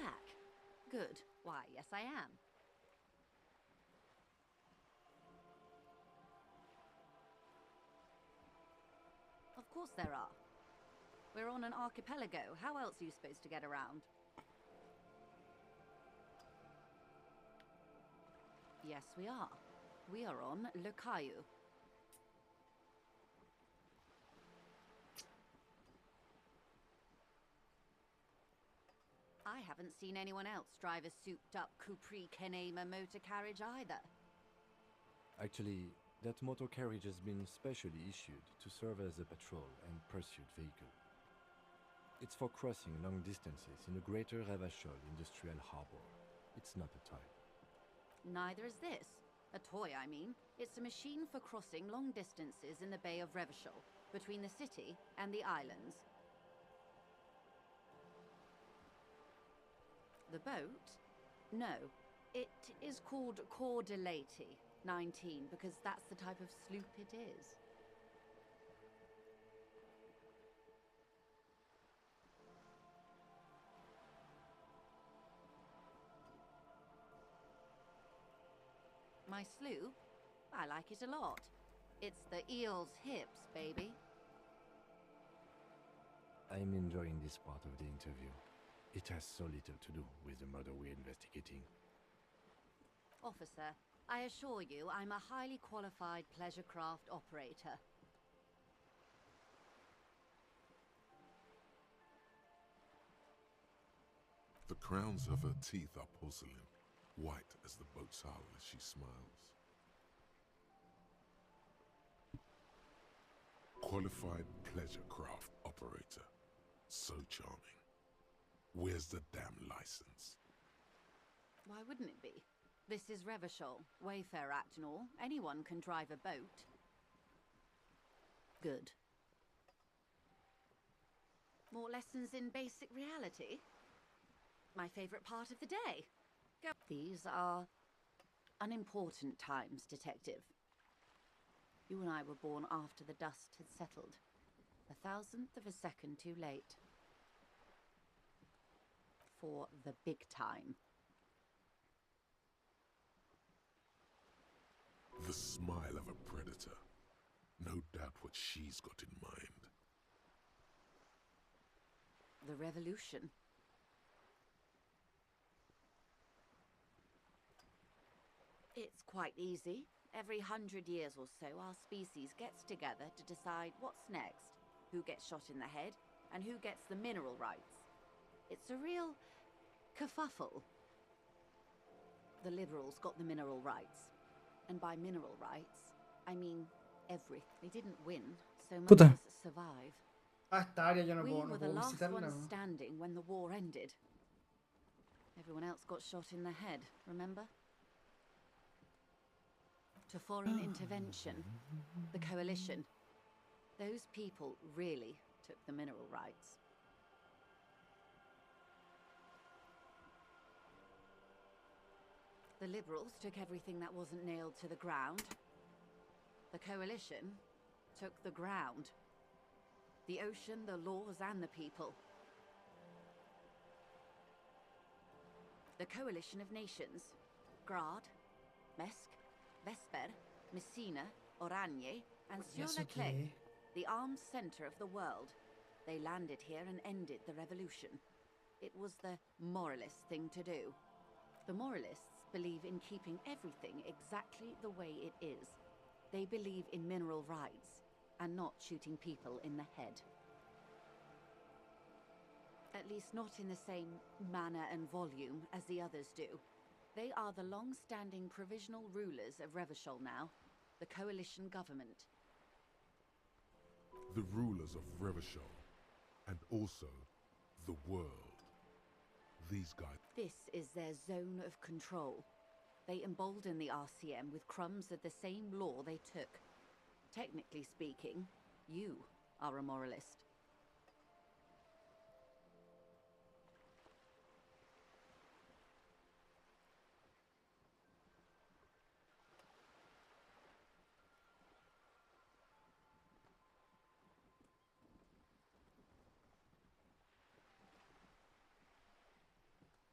back? Good. Why, yes, I am. Of course there are. We're on an archipelago. How else are you supposed to get around? Yes, we are. We are on Le Caillou. I haven't seen anyone else drive a souped-up Capri Kenema motor carriage either. Actually, that motor carriage has been specially issued to serve as a patrol and pursuit vehicle. It's for crossing long distances in the greater Revachol industrial harbor. It's not a toy. Neither is this. A toy, I mean. It's a machine for crossing long distances in the Bay of Revachol, between the city and the islands. The boat? No. It is called Cordelati 19 because that's the type of sloop it is. My sloop? I like it a lot. It's the eel's hips, baby. I'm enjoying this part of the interview. It has so little to do with the murder we're investigating. Officer, I assure you I'm a highly qualified pleasure craft operator. The crowns of her teeth are porcelain, white as the boat's hull as she smiles. Qualified pleasure craft operator. So charming. Where's the damn license? Why wouldn't it be? This is Revachol, Wayfair Act and all. Anyone can drive a boat. Good. More lessons in basic reality? My favorite part of the day. Go. These are unimportant times, Detective. You and I were born after the dust had settled. 1,000th of a second too late. For the big time. The smile of a predator. No doubt what she's got in mind. The revolution. It's quite easy. Every 100 years or so, our species gets together to decide what's next, who gets shot in the head, and who gets the mineral rights. It's a real kerfuffle. The liberals got the mineral rights. And by mineral rights, I mean everything. They didn't win, so much Puta. as survive. Ah, esta área yo no We puedo, no were the puedo last visitarla. ones ¿No? standing when the war ended. Everyone else got shot in the head, remember? To foreign intervention, the coalition. Those people really took the mineral rights. The liberals took everything that wasn't nailed to the ground. The coalition took the ground. The ocean, the laws, and the people. The coalition of nations. Grad, Mesk, Vesper, Messina, Oranje, and ¿Y eso Sur-le-Clay, qué? the armed center of the world. They landed here and ended the revolution. It was the moralist thing to do. The moralists believe in keeping everything exactly the way it is. They believe in mineral rights and not shooting people in the head. At least not in the same manner and volume as the others do. They are the long-standing provisional rulers of Revachol now, the coalition government. The rulers of Revachol, and also the world. These guys. This is their zone of control. They embolden the RCM with crumbs of the same law they took. Technically speaking, you are a moralist.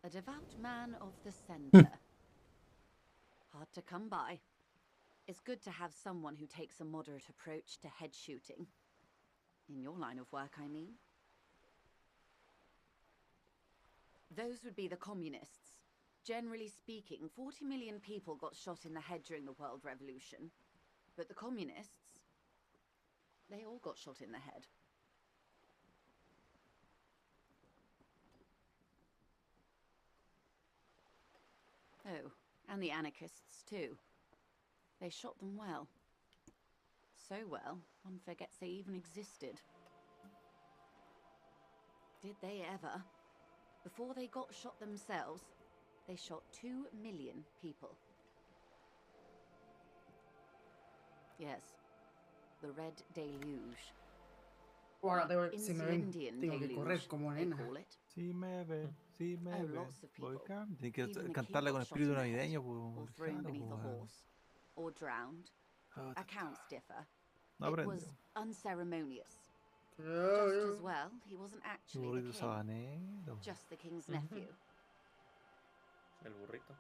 A devout man of the center. Hard to come by. It's good to have someone who takes a moderate approach to head shooting. In your line of work, I mean. Those would be the communists. Generally speaking, 40 million people got shot in the head during the World Revolution. But the communists, they all got shot in the head. Oh, and the anarchists too. They shot them well. So well, one forgets they even existed. Did they ever? Before they got shot themselves, they shot 2 million people. Yes, the Red Deluge. Ahora si me ven, Indian tengo que correr deluge, como they nena. call it. Si me ven, si me Oh, ven. lots of Voy people. Tiene que Even the cantarla king con got shot espíritu in the head, navideño, or pues. thrown Claro, beneath a pues. horse, or drowned. Accounts differ. No It aprende. was unceremonious. Yo, Just yo. as well, he wasn't Qué actually the burrito king, sabanero. just the king's nephew. El burrito.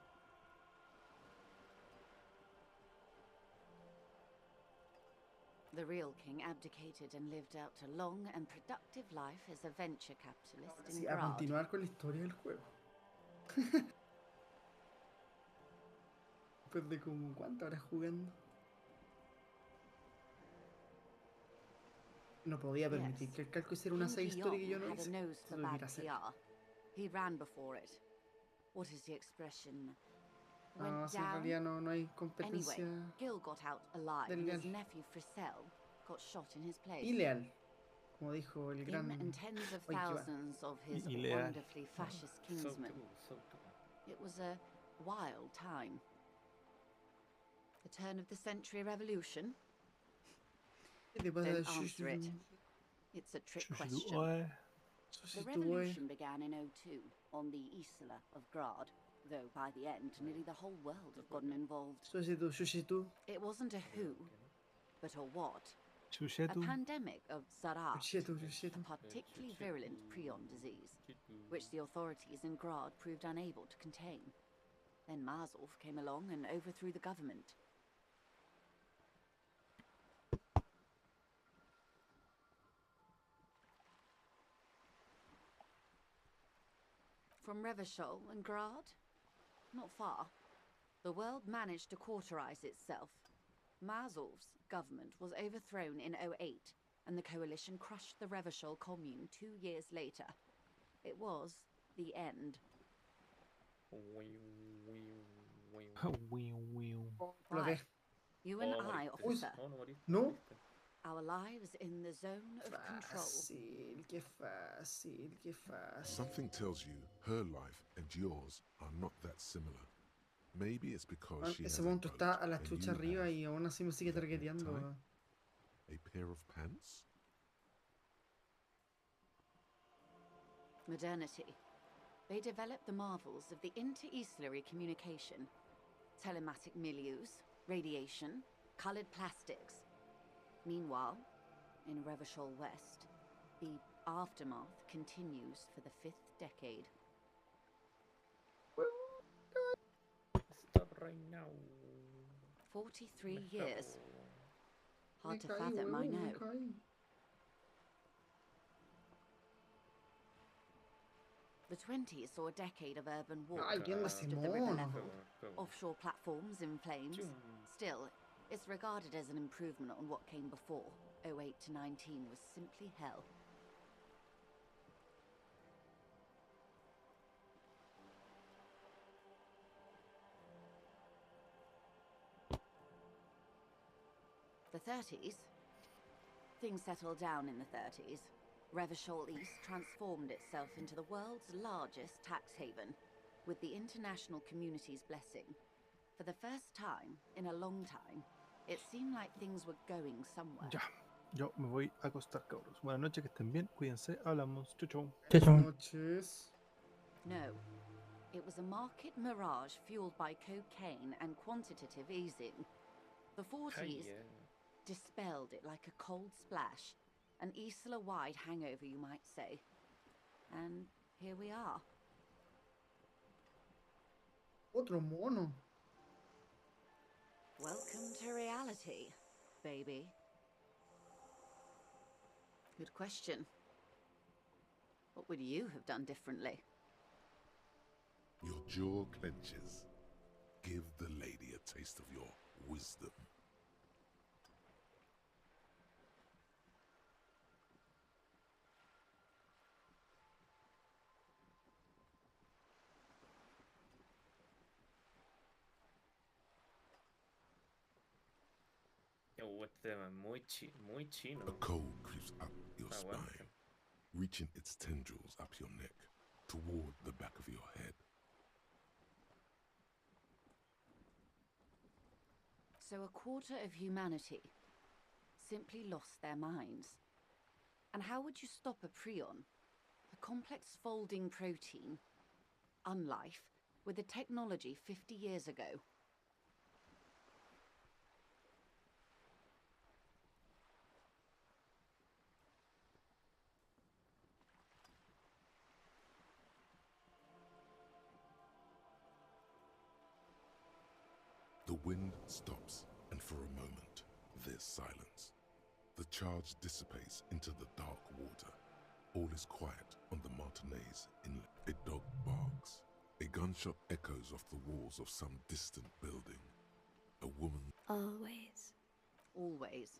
The real king abdicated and lived out a long and productive life as a venture capitalist in Sí, a Grad. continuar con la historia del juego. Después de como cuántas horas jugando. No podía permitir que el calco hiciera una side King story que yo no had a hice. nose Se for tuve que bad ir a hacer. PR. He ran before it. What is the expression? Went No, si en down. realidad no hay competencia. Anyway, Gil got out alive, del and his leal. nephew Frisell got shot in his place. Y leal. Como dijo el gran. Him and tens of Oye, Iván. thousands of his Y leal. wonderfully fascist kinsmen. It was a wild time. The turn of the century revolution? ¿Qué te pasa? Don't answer it. It's a trick question. The Sustituye. revolution began in 02 on the Isla of Grad, though by the end nearly the whole world had gotten involved. Sustituye. It wasn't a who, but a what. A Chuchetu. pandemic of Zarat, Chuchetu. a particularly virulent prion disease, which the authorities in Grad proved unable to contain. Then Mazov came along and overthrew the government. From Revachol and Grad? Not far. The world managed to cauterize itself. Mazov's government was overthrown in 08, and the coalition crushed the Revachol commune 2 years later. It was the end. Why? You and I, officer. No. Our lives in the zone of control. Fácil, qué fácil, qué fácil. Something tells you her life and yours are not that similar. Maybe it's because she has Ese a monstruo boat está a la and chucha you arriba have y aún así me sigue targeteando. a pair of pants. Modernity. They developed the marvels of the inter-eastlery communication. Telematic milieus, radiation, coloured plastics. Meanwhile, in Revachol West, the aftermath continues for the 5th decade. Stop right now. 43 years. Hard to fathom, I know. The 20s saw a decade of urban warfare west of the river level. Offshore platforms in flames. Still, it's regarded as an improvement on what came before. 08 to 19 was simply hell. The 30s? Things settled down in the 30s. Revachol East transformed itself into the world's largest tax haven, with the international community's blessing. For the first time in a long time, it seemed like things were going somewhere. Ya, yo me voy a acostar, cabros. Buenas noches, que estén bien. Cuídense, hablamos. Chau, chau. Noches. No, it was a market mirage fueled by cocaine and quantitative easing. The 40s dispelled it like a cold splash, an Isla-wide hangover, you might say. And here we are. Otro mono. Welcome to reality, baby. Good question. What would you have done differently? Your jaw clenches. Give the lady a taste of your wisdom. Este tema es muy chino. A cold creeps up your Ah, spine, bueno. reaching its tendrils up your neck, toward the back of your head. So a quarter of humanity simply lost their minds. And how would you stop a prion, a complex folding protein, unlife, with a technology 50 years ago? The wind stops, and for a moment, there's silence. The charge dissipates into the dark water. All is quiet on the Martinez inlet. A dog barks. A gunshot echoes off the walls of some distant building. A woman... Always. Always.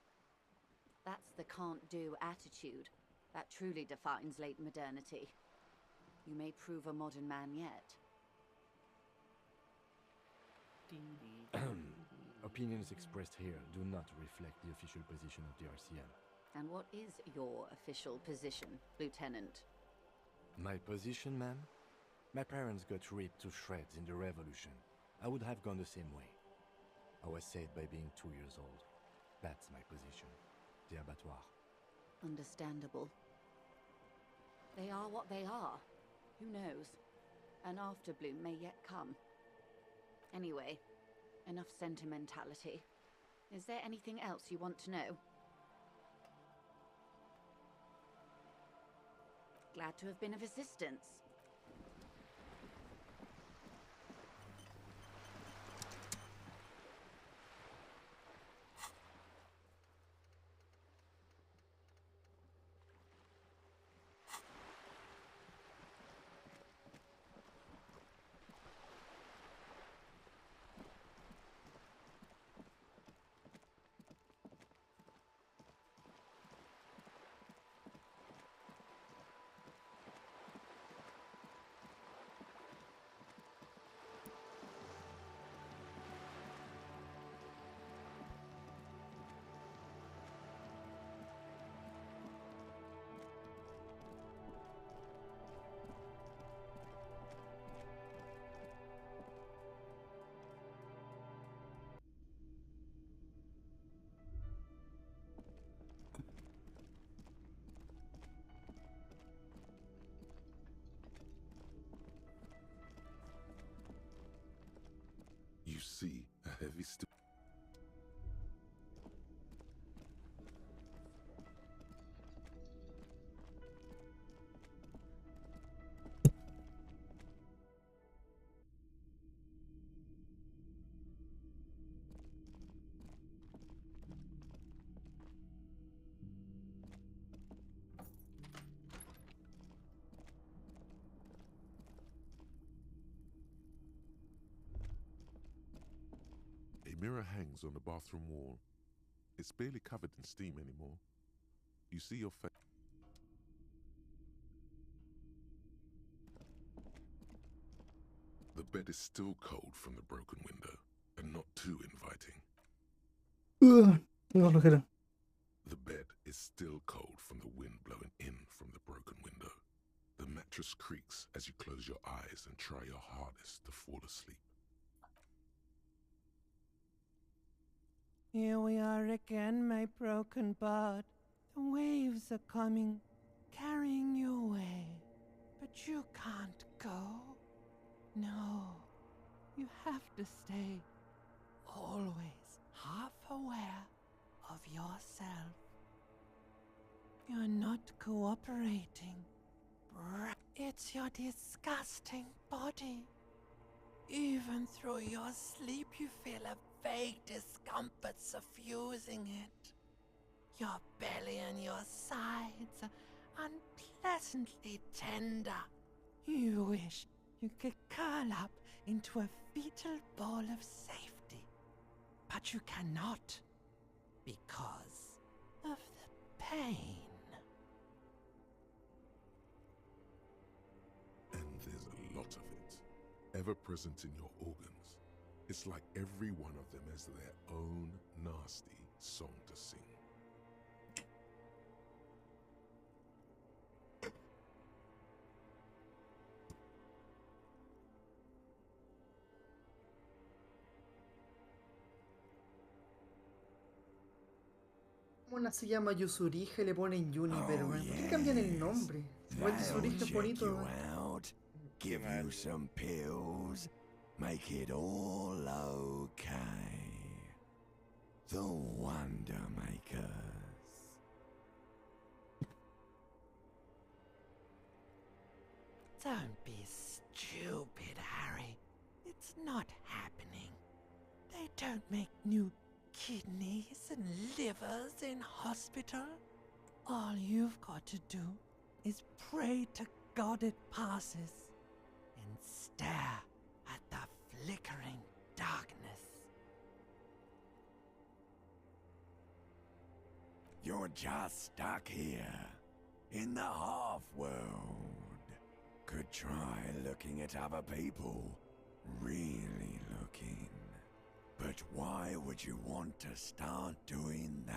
That's the can't-do attitude that truly defines late modernity. You may prove a modern man yet. Opinions expressed here do not reflect the official position of the RCM. And what is your official position, Lieutenant? My position, ma'am? My parents got ripped to shreds in the revolution. I would have gone the same way. I was saved by being 2 years old. That's my position. The abattoir. Understandable. They are what they are. Who knows? An afterbloom may yet come. Anyway, enough sentimentality. Is there anything else you want to know? Glad to have been of assistance. You see a heavy steel... A mirror hangs on the bathroom wall. It's barely covered in steam anymore. You see your face. The bed is still cold from the broken window, and not too inviting. Tengo flojera. The bed is still cold from the wind blowing in from the broken window. The mattress creaks as you close your eyes and try your hardest to fall asleep. Here we are again, my broken bud. The waves are coming, carrying you away. But you can't go. No, you have to stay. Always half aware of yourself. You're not cooperating. It's your disgusting body. Even through your sleep, you feel a vague discomfort suffusing it. Your belly and your sides are unpleasantly tender. You wish you could curl up into a fetal ball of safety, but you cannot because of the pain. And there's a lot of it, ever present in your organs. It's like every one of them has their own nasty song to sing. Una se llama Yusurija y le ponen Juniper, weón. ¿Por qué cambian el nombre? Igual Yusurija es bonito, weón. Out, give you some pills, make it all okay. The Wonder Makers. Don't be stupid, Harry. It's not happening. They don't make new kidneys and livers in hospital. All you've got to do is pray to God it passes and stare at the flickering darkness. You're just stuck here, in the half-world. Could try looking at other people, really looking. But why would you want to start doing that?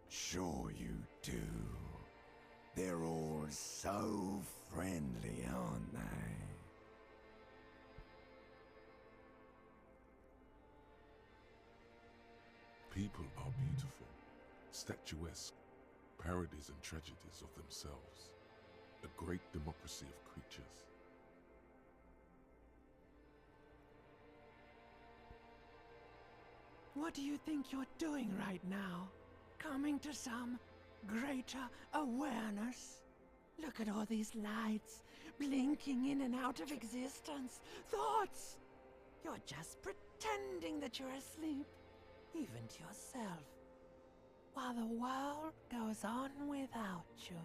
Sure you do. They're all so friendly, aren't they? People are beautiful, statuesque, parodies and tragedies of themselves. A great democracy of creatures. What do you think you're doing right now? Coming to some greater awareness? Look at all these lights, blinking in and out of existence. Thoughts! You're just pretending that you're asleep, even to yourself, while the world goes on without you.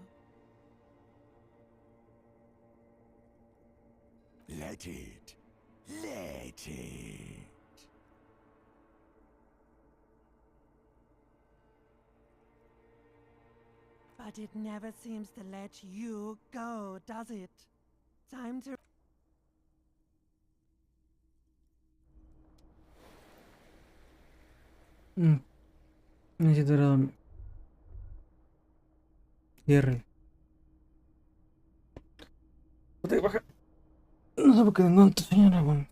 Let it. Let it. But it never seems to let you go, does it? Time to... Necesito ir a dormir. Cierre. Puta que paja. No sé por qué tengo esta señora, weón.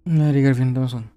Eric, al fin, ¿dónde son?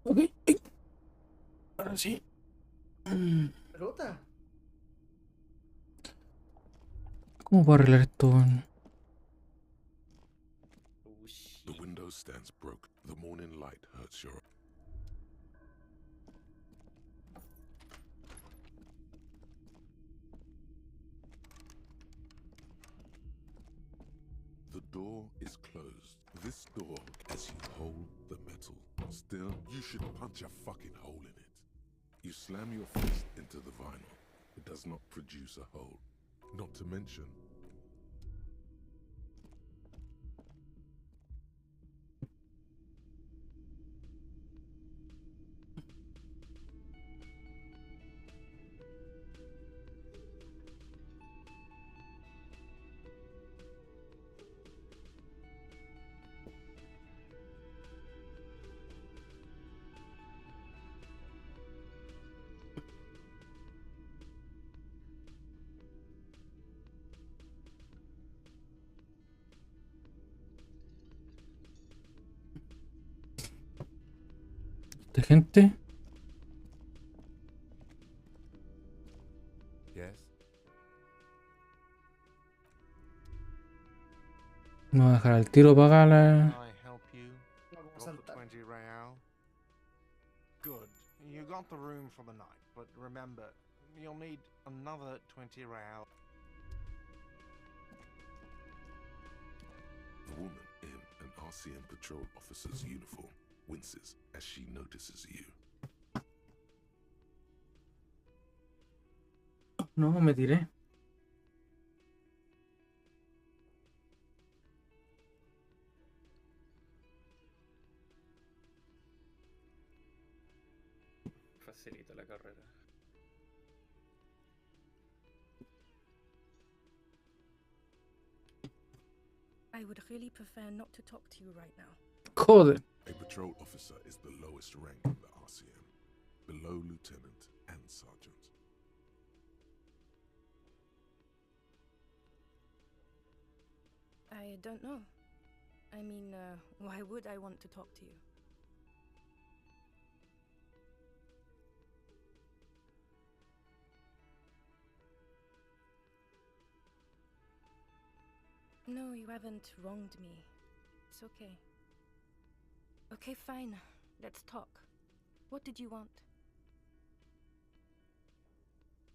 Ok. Ahora sí. Rota. ¿Cómo puedo arreglar esto? The window stands broke. The morning light hurts your... The door is closed. This door, as you hold the metal. Still, you should punch a fucking hole in it. You slam your fist into the vinyl. It does not produce a hole. Not to mention... ¿De gente? Yes? No voy a dejar al tiro pagarla. I help you? Got the 20 real? Good. You got the room for the night, but remember, you'll need another 20 real. The woman in an RCM patrol officer's uniform winces as she notices you. No, me tiré. Facilita la carrera. I would really prefer not to talk to you right now. Joder. A patrol officer is the lowest rank in the RCM, below lieutenant and sergeant. I don't know. I mean, why would I want to talk to you? No, you haven't wronged me. It's okay. Okay, fine. Let's talk. What did you want?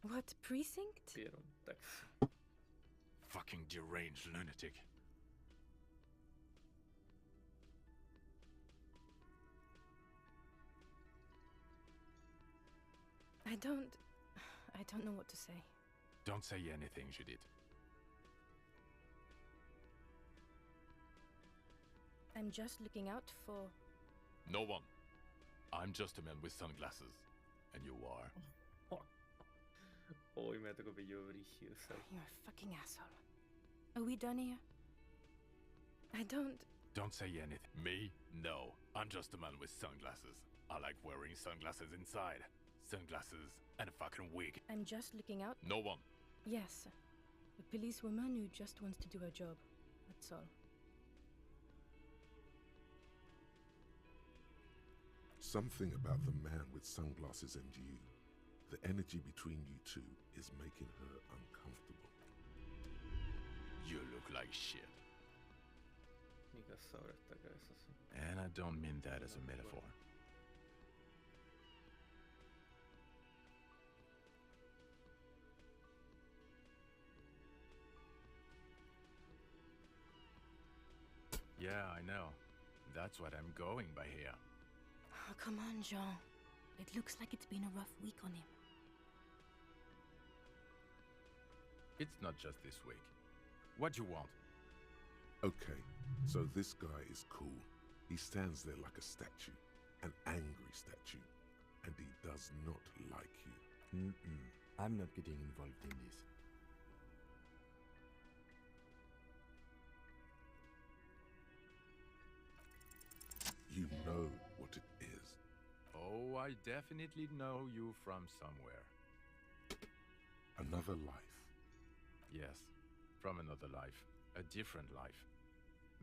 What precinct? Fucking deranged lunatic. I don't know what to say. Don't say anything, Judith. I'm just looking out for... No one. I'm just a man with sunglasses. And you are. Hoy me tocó pillo brígido, ¿sabes? You're a fucking asshole. Are we done here? I don't... Don't say anything. Me? No. I'm just a man with sunglasses. I like wearing sunglasses inside. Sunglasses and a fucking wig. I'm just looking out... No one. Yes. A policewoman who just wants to do her job. That's all. Something about the man with sunglasses and you, the energy between you two is making her uncomfortable. You look like shit. Nika sabe esta cabeza, sí. And I don't mean that as a metaphor. Yeah, I know. That's what I'm going by here. Oh, come on, Jean. It looks like it's been a rough week on him. It's not just this week. What you want? Okay, so this guy is cool. He stands there like a statue, an angry statue, and he does not like you. I'm not getting involved in this. You know what it is. Oh, I definitely know you from somewhere. Another life. Yes, from another life. A different life.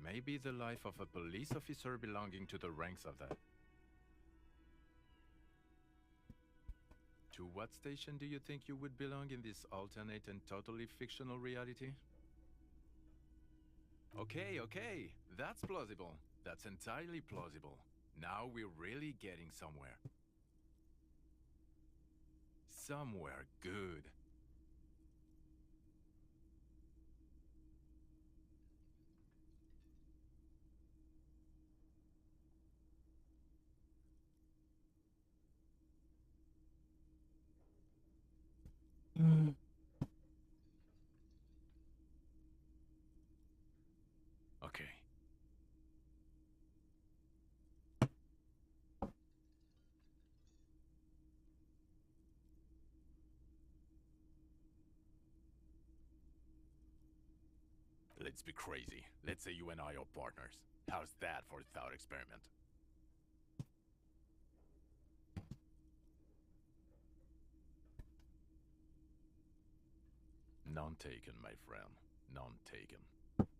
Maybe the life of a police officer belonging to the ranks of that. To what station do you think you would belong in this alternate and totally fictional reality? Okay, okay, that's plausible. That's entirely plausible. Now we're really getting somewhere. Somewhere good. Okay. Let's be crazy. Let's say you and I are partners. How's that for a thought experiment? None taken, my friend. None taken.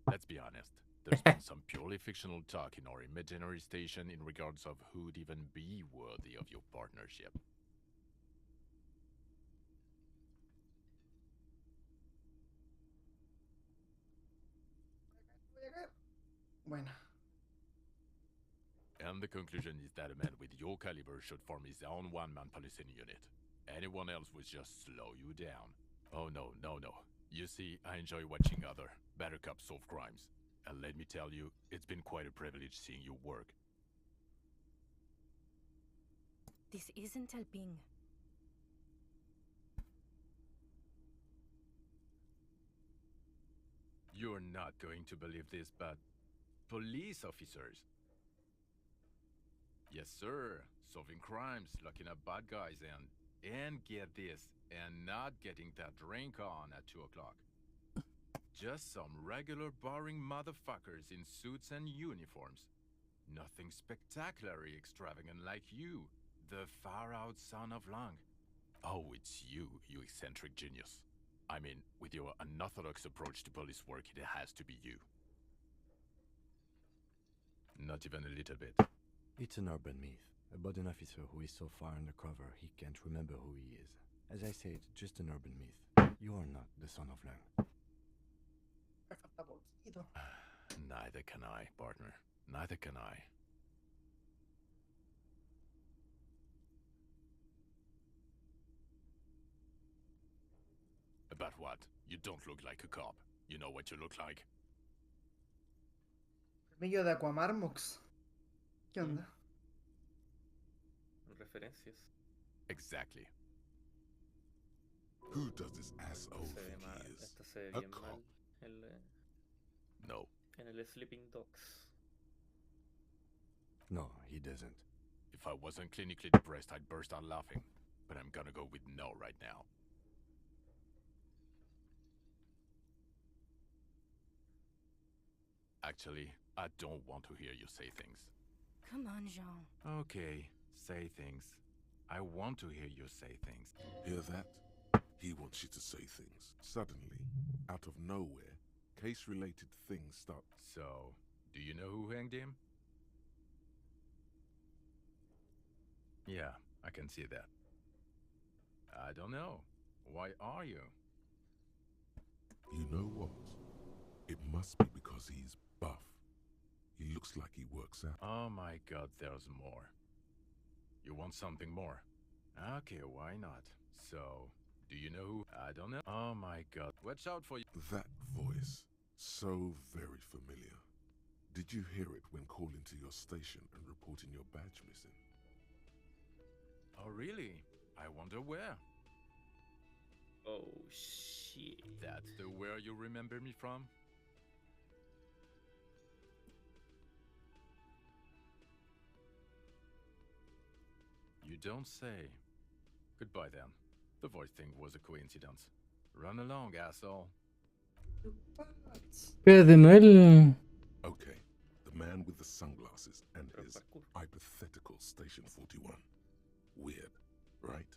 Let's be honest. There's been some purely fictional talk in our imaginary station in regards of who'd even be worthy of your partnership. Bueno. And the conclusion is that a man with your caliber should form his own one-man policing unit. Anyone else would just slow you down. Oh no, no, no. You see, I enjoy watching other, better cops solve crimes. And let me tell you, it's been quite a privilege seeing you work. This isn't helping. You're not going to believe this, but police officers. Yes, sir. Solving crimes, locking up bad guys, and get this, and not getting that drink on at 2 o'clock. Just some regular boring motherfuckers in suits and uniforms. Nothing spectacularly extravagant like you, the far-out son of Lang. Oh, it's you, you eccentric genius. I mean, with your unorthodox approach to police work, it has to be you. Not even a little bit. It's an urban myth about an officer who is so far undercover he can't remember who he is. As I said, just an urban myth. You are not the son of Lang. Neither can I, partner. Neither can I. About what? You don't look like a cop. You know what you look like? Medio de Aquamarmox. ¿Qué onda? Referencias. Exactly. Who does this asshole think he is? Esto se ve A bien cop? mal No. en el Sleeping Dogs. No, he doesn't. If I wasn't clinically depressed, I'd burst out laughing. But I'm gonna go with no right now. Actually, I don't want to hear you say things. Come on, Jean. Okay, say things. I want to hear you say things. Hear that? He wants you to say things. Suddenly, out of nowhere, case-related things start. So, do you know who hanged him? Yeah, I can see that. I don't know. Why are you? You know what? It must be because he's buff. He looks like he works out. Oh my god, there's more. You want something more? Okay, why not? So, do you know who? I don't know. Oh my god, watch out for you. That voice, so very familiar. Did you hear it when calling to your station and reporting your badge missing? Oh really? I wonder where. Oh shit. That's the where you remember me from? You don't say. Goodbye then. The voice thing was a coincidence. Run along, asshole. Espérate, no el... Okay, the man with the sunglasses and his hypothetical Station 41. Weird, right?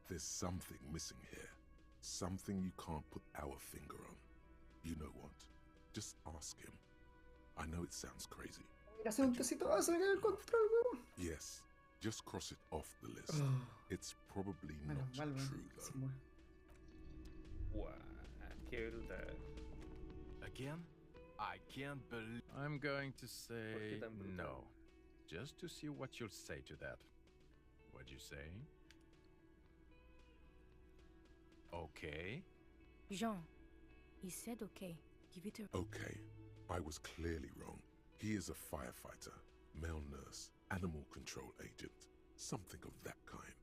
There's something missing here. Something you can't put our finger on. You know what? Just ask him. I know it sounds crazy. Hacer un tecito. Ah, se me cayó el control, weón. Yes, just cross it off the list. It's probably Menos not mal, weón. true, Sí, though. weón. Guau, qué brutal. Again? I can't believe. I'm going to say tan brutal? no. Just to see what you'll say to that. What'd you say? Okay. Jean, he said okay. Give it a... Okay, I was clearly wrong. He is a firefighter, male nurse, animal control agent, something of that kind.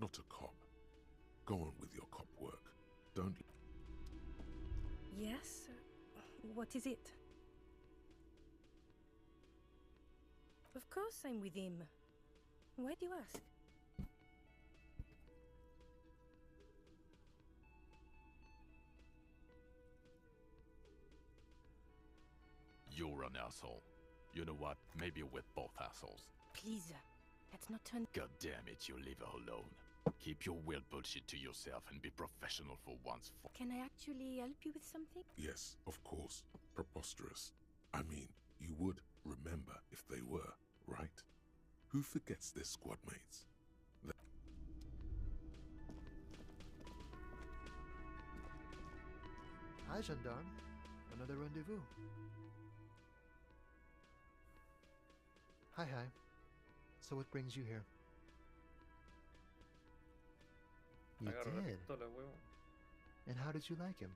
Not a cop. Go on with your cop work. Don't... Yes? What is it? Of course I'm with him. Why do you ask? You're an asshole. You know what? Maybe we're both assholes. Please, let's not turn... God damn it, you leave her alone. Keep your weird bullshit to yourself and be professional for once. Can I actually help you with something? Yes, of course. Preposterous. I mean, you would remember if they were, right? Who forgets their squad mates? Hi, gendarme. Another rendezvous. Hi. So what brings you here? You Agarra la did? pistola, huevo. And how did you like him?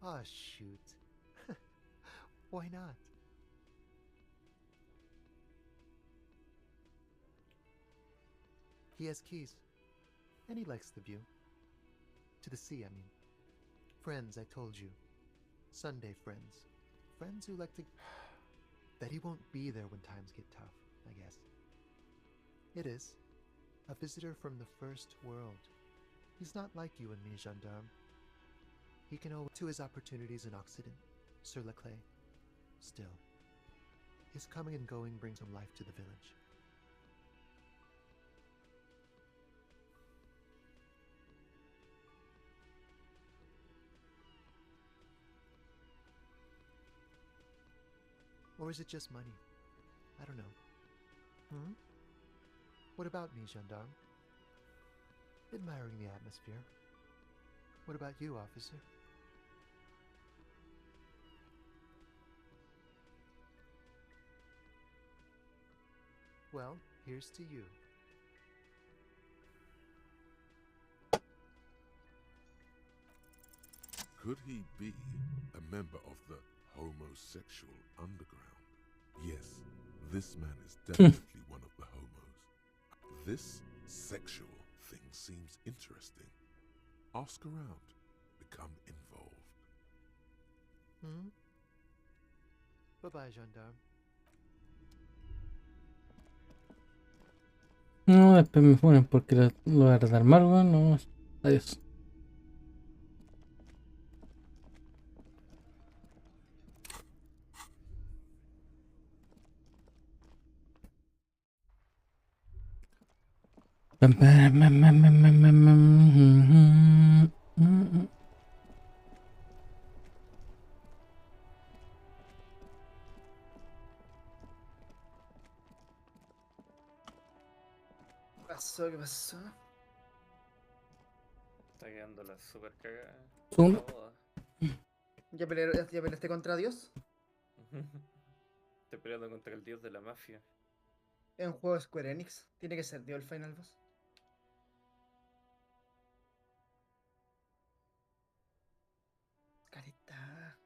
Ah, shoot. Why not? He has keys. And he likes the view. To the sea, I mean. Friends, I told you. Sunday friends. Friends who like to... That he won't be there when times get tough, I guess. It is. A visitor from the first world. He's not like you and me, gendarme. He can owe to his opportunities in Occident, sur la clé. Still, his coming and going brings some life to the village. Or is it just money? I don't know. What about me, gendarme? Admiring the atmosphere. What about you, officer? Well, here's to you. Could he be a member of the homosexual underground? Yes, this man is definitely one of the homos. This sexual thing seems interesting. Ask around. Become involved. Bye-bye, gendarme. No, después me funen porque lo voy a desarmar, weón. No, adiós. ¿Qué pasó? Está quedando la super cagada. Zoom. La boda. ¿Ya peleaste contra Dios? Estoy peleando contra el dios de la mafia. Es un juego de Square Enix. Tiene que ser Dios el Final Boss. Carita.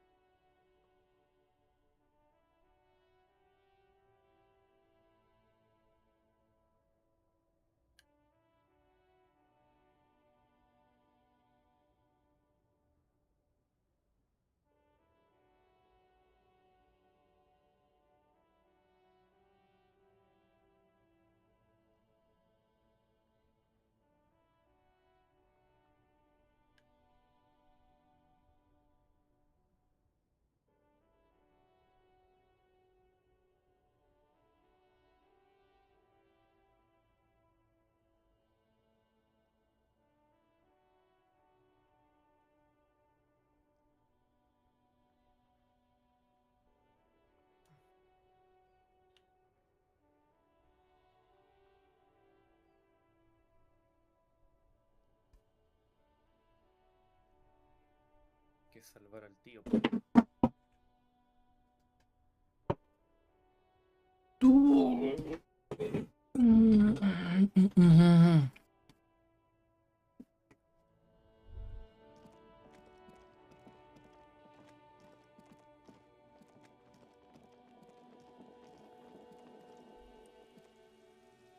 que salvar al tío.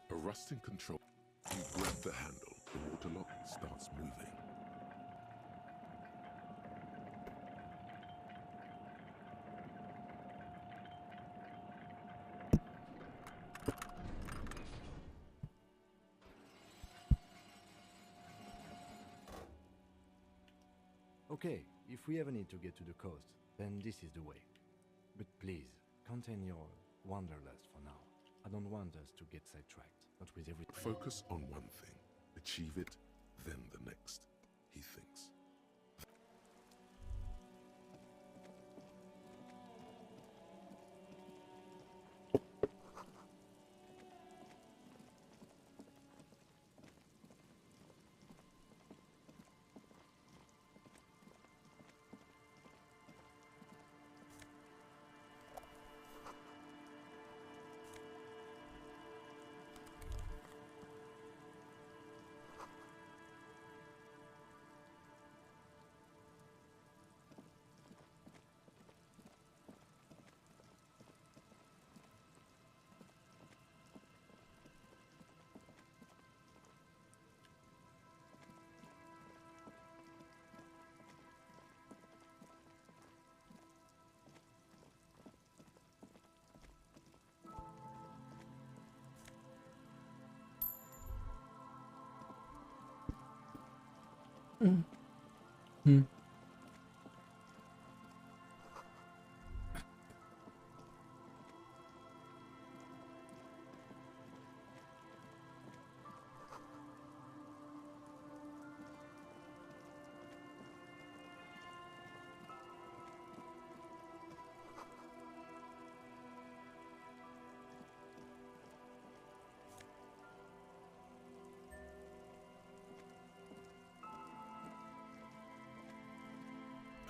A rusting control. You grab the handle, the water lock starts moving. Okay, if we ever need to get to the coast, then this is the way. But please, contain your wanderlust for now. I don't want us to get sidetracked, not with everything. Focus on one thing. Achieve it, then the next, he thinks.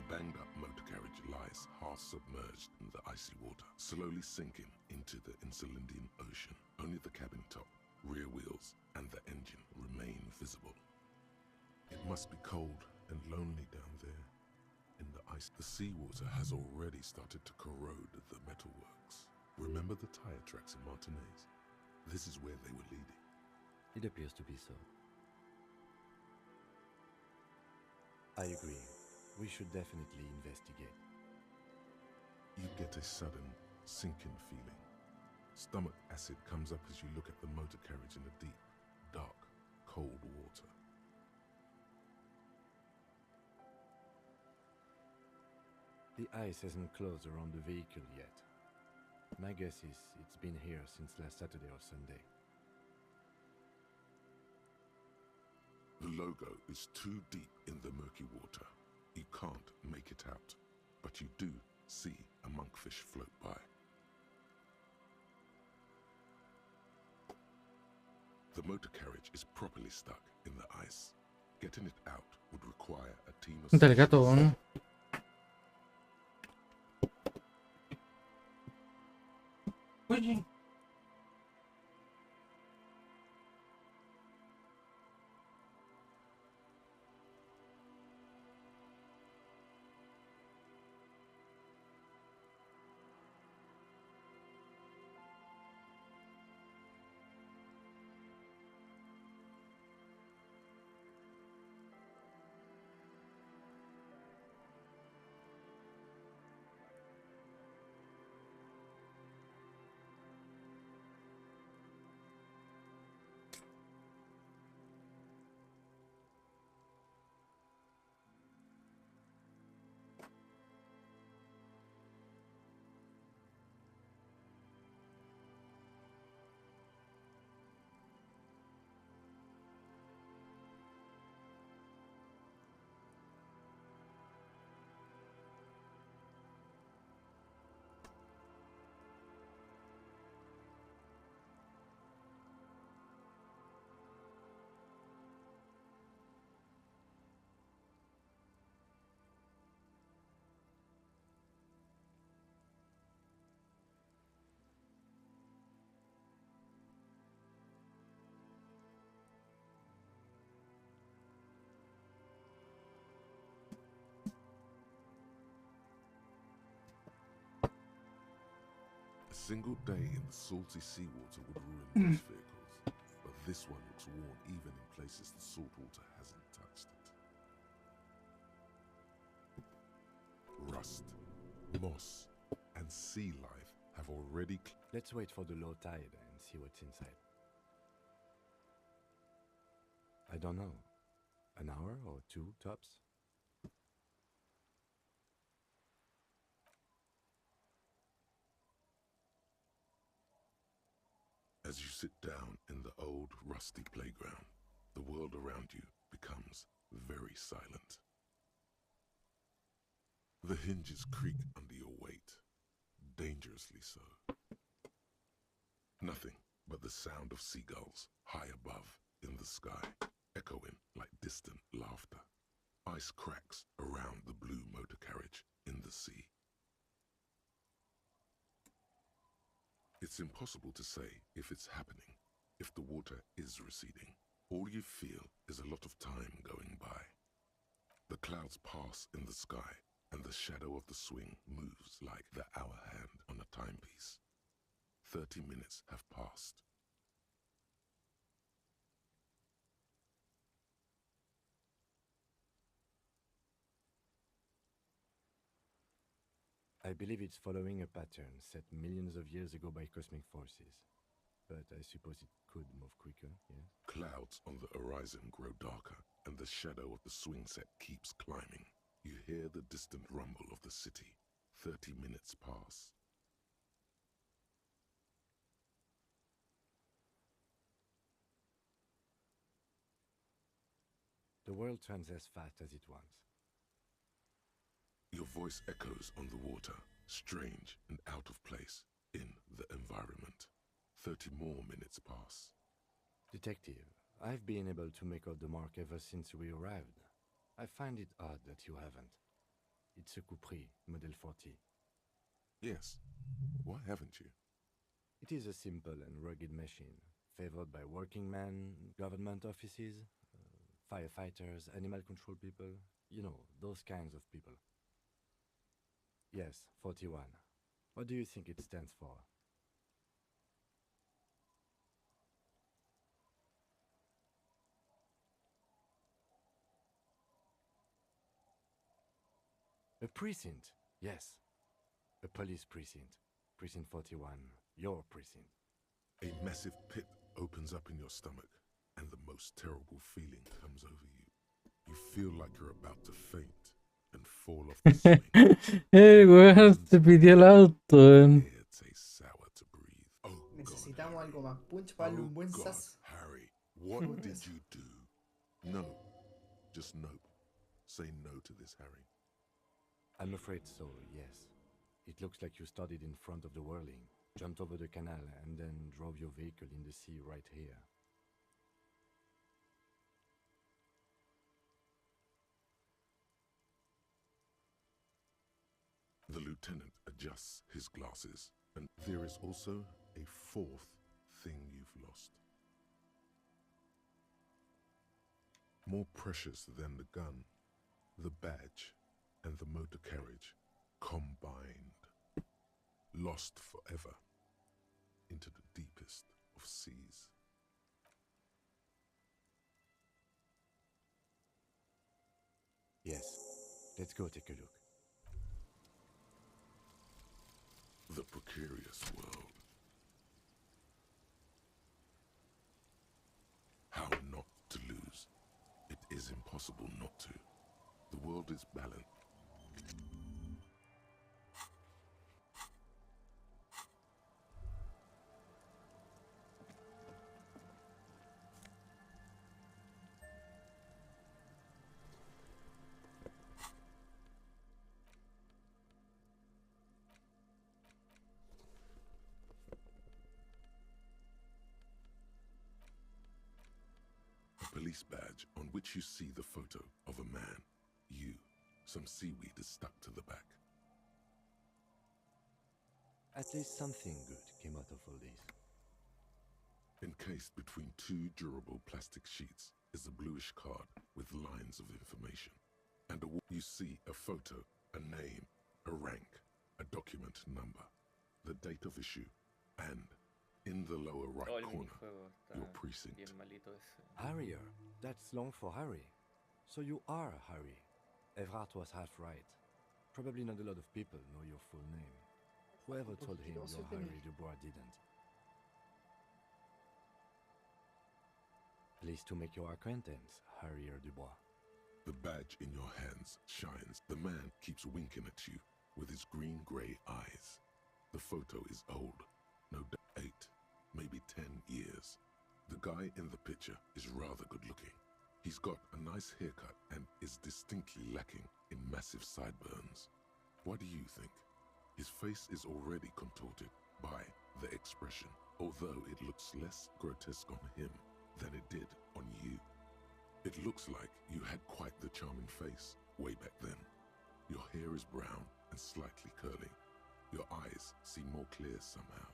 Banged-up motor carriage lies half-submerged in the icy water, slowly sinking into the Insulindian Ocean. Only the cabin top, rear wheels, and the engine remain visible. It must be cold and lonely down there in the ice. The seawater has already started to corrode the metalworks. Remember the tire tracks in Martinez? This is where they were leading. It appears to be so. I agree. We should definitely investigate. You get a sudden sinking feeling. Stomach acid comes up as you look at the motor carriage in the deep, dark, cold water. The ice hasn't closed around the vehicle yet. My guess is it's been here since last Saturday or Sunday. The logo is too deep in the murky water. You can't make it out, but you do see a monkfish float by. The motor carriage is properly stuck in the ice. Getting it out would require a team of... Del gato, ¿no? Oye. single day in the salty seawater would ruin most vehicles, but this one looks worn even in places the salt water hasn't touched it. Rust, moss, and sea life have already... Let's wait for the low tide and see what's inside. I don't know. An hour or two, tops? As you sit down in the old, rusty playground, the world around you becomes very silent. The hinges creak under your weight, dangerously so. Nothing but the sound of seagulls high above in the sky, echoing like distant laughter. Ice cracks around the blue motor carriage in the sea. It's impossible to say if it's happening, if the water is receding. All you feel is a lot of time going by. The clouds pass in the sky, and the shadow of the swing moves like the hour hand on a timepiece. 30 minutes have passed. I believe it's following a pattern set millions of years ago by cosmic forces. But I suppose it could move quicker, yes? Clouds on the horizon grow darker, and the shadow of the swing set keeps climbing. You hear the distant rumble of the city. 30 minutes pass. The world turns as fast as it wants. Your voice echoes on the water, strange and out of place in the environment. 30 more minutes pass. Detective, I've been able to make out the mark ever since we arrived. I find it odd that you haven't. It's a Capri, Model 40. Yes. Why haven't you? It is a simple and rugged machine, favored by working men, government offices, firefighters, animal control people, you know, those kinds of people. Yes, 41. What do you think it stands for? A precinct, yes. A police precinct. Precinct 41, your precinct. A massive pit opens up in your stomach, and the most terrible feeling comes over you. You feel like you're about to faint and fall off the swing. Weón, se pidió el auto. It tastes sour to breathe. Oh, Necesitamos algo más punch para darle un buen sas. Harry, what did you do? No. Just nope. Say no to this, Harry. I'm afraid so, yes. It looks like you started in front of the whirling, jumped over the canal, and then drove your vehicle in the sea right here. The lieutenant adjusts his glasses, and there is also a fourth thing you've lost. More precious than the gun, the badge, and the motor carriage combined. Lost forever into the deepest of seas. Yes, let's go take a look. The precarious world. How not to lose? It is impossible not to. The world is balanced. Police badge on which you see the photo of a man. You. Some seaweed is stuck to the back. At least something good came out of all this. Encased between two durable plastic sheets is a bluish card with lines of information. And you see a photo, a name, a rank, a document number. the date of issue, and in the lower Oh, right el corner, minijuego está your precinct. bien malito ese. Harrier. That's long for Harry. So you are Harry. Evrard was half right. Probably not a lot of people know your full name. Whoever told him you're Harry Dubois didn't. Pleased to make your acquaintance, Harrier Dubois. The badge in your hands shines. The man keeps winking at you with his green-grey eyes. The photo is old, no doubt 8, maybe 10 years. The guy in the picture is rather good-looking. He's got a nice haircut and is distinctly lacking in massive sideburns. What do you think? His face is already contorted by the expression, although it looks less grotesque on him than it did on you. It looks like you had quite the charming face way back then. Your hair is brown and slightly curly. Your eyes seem more clear somehow.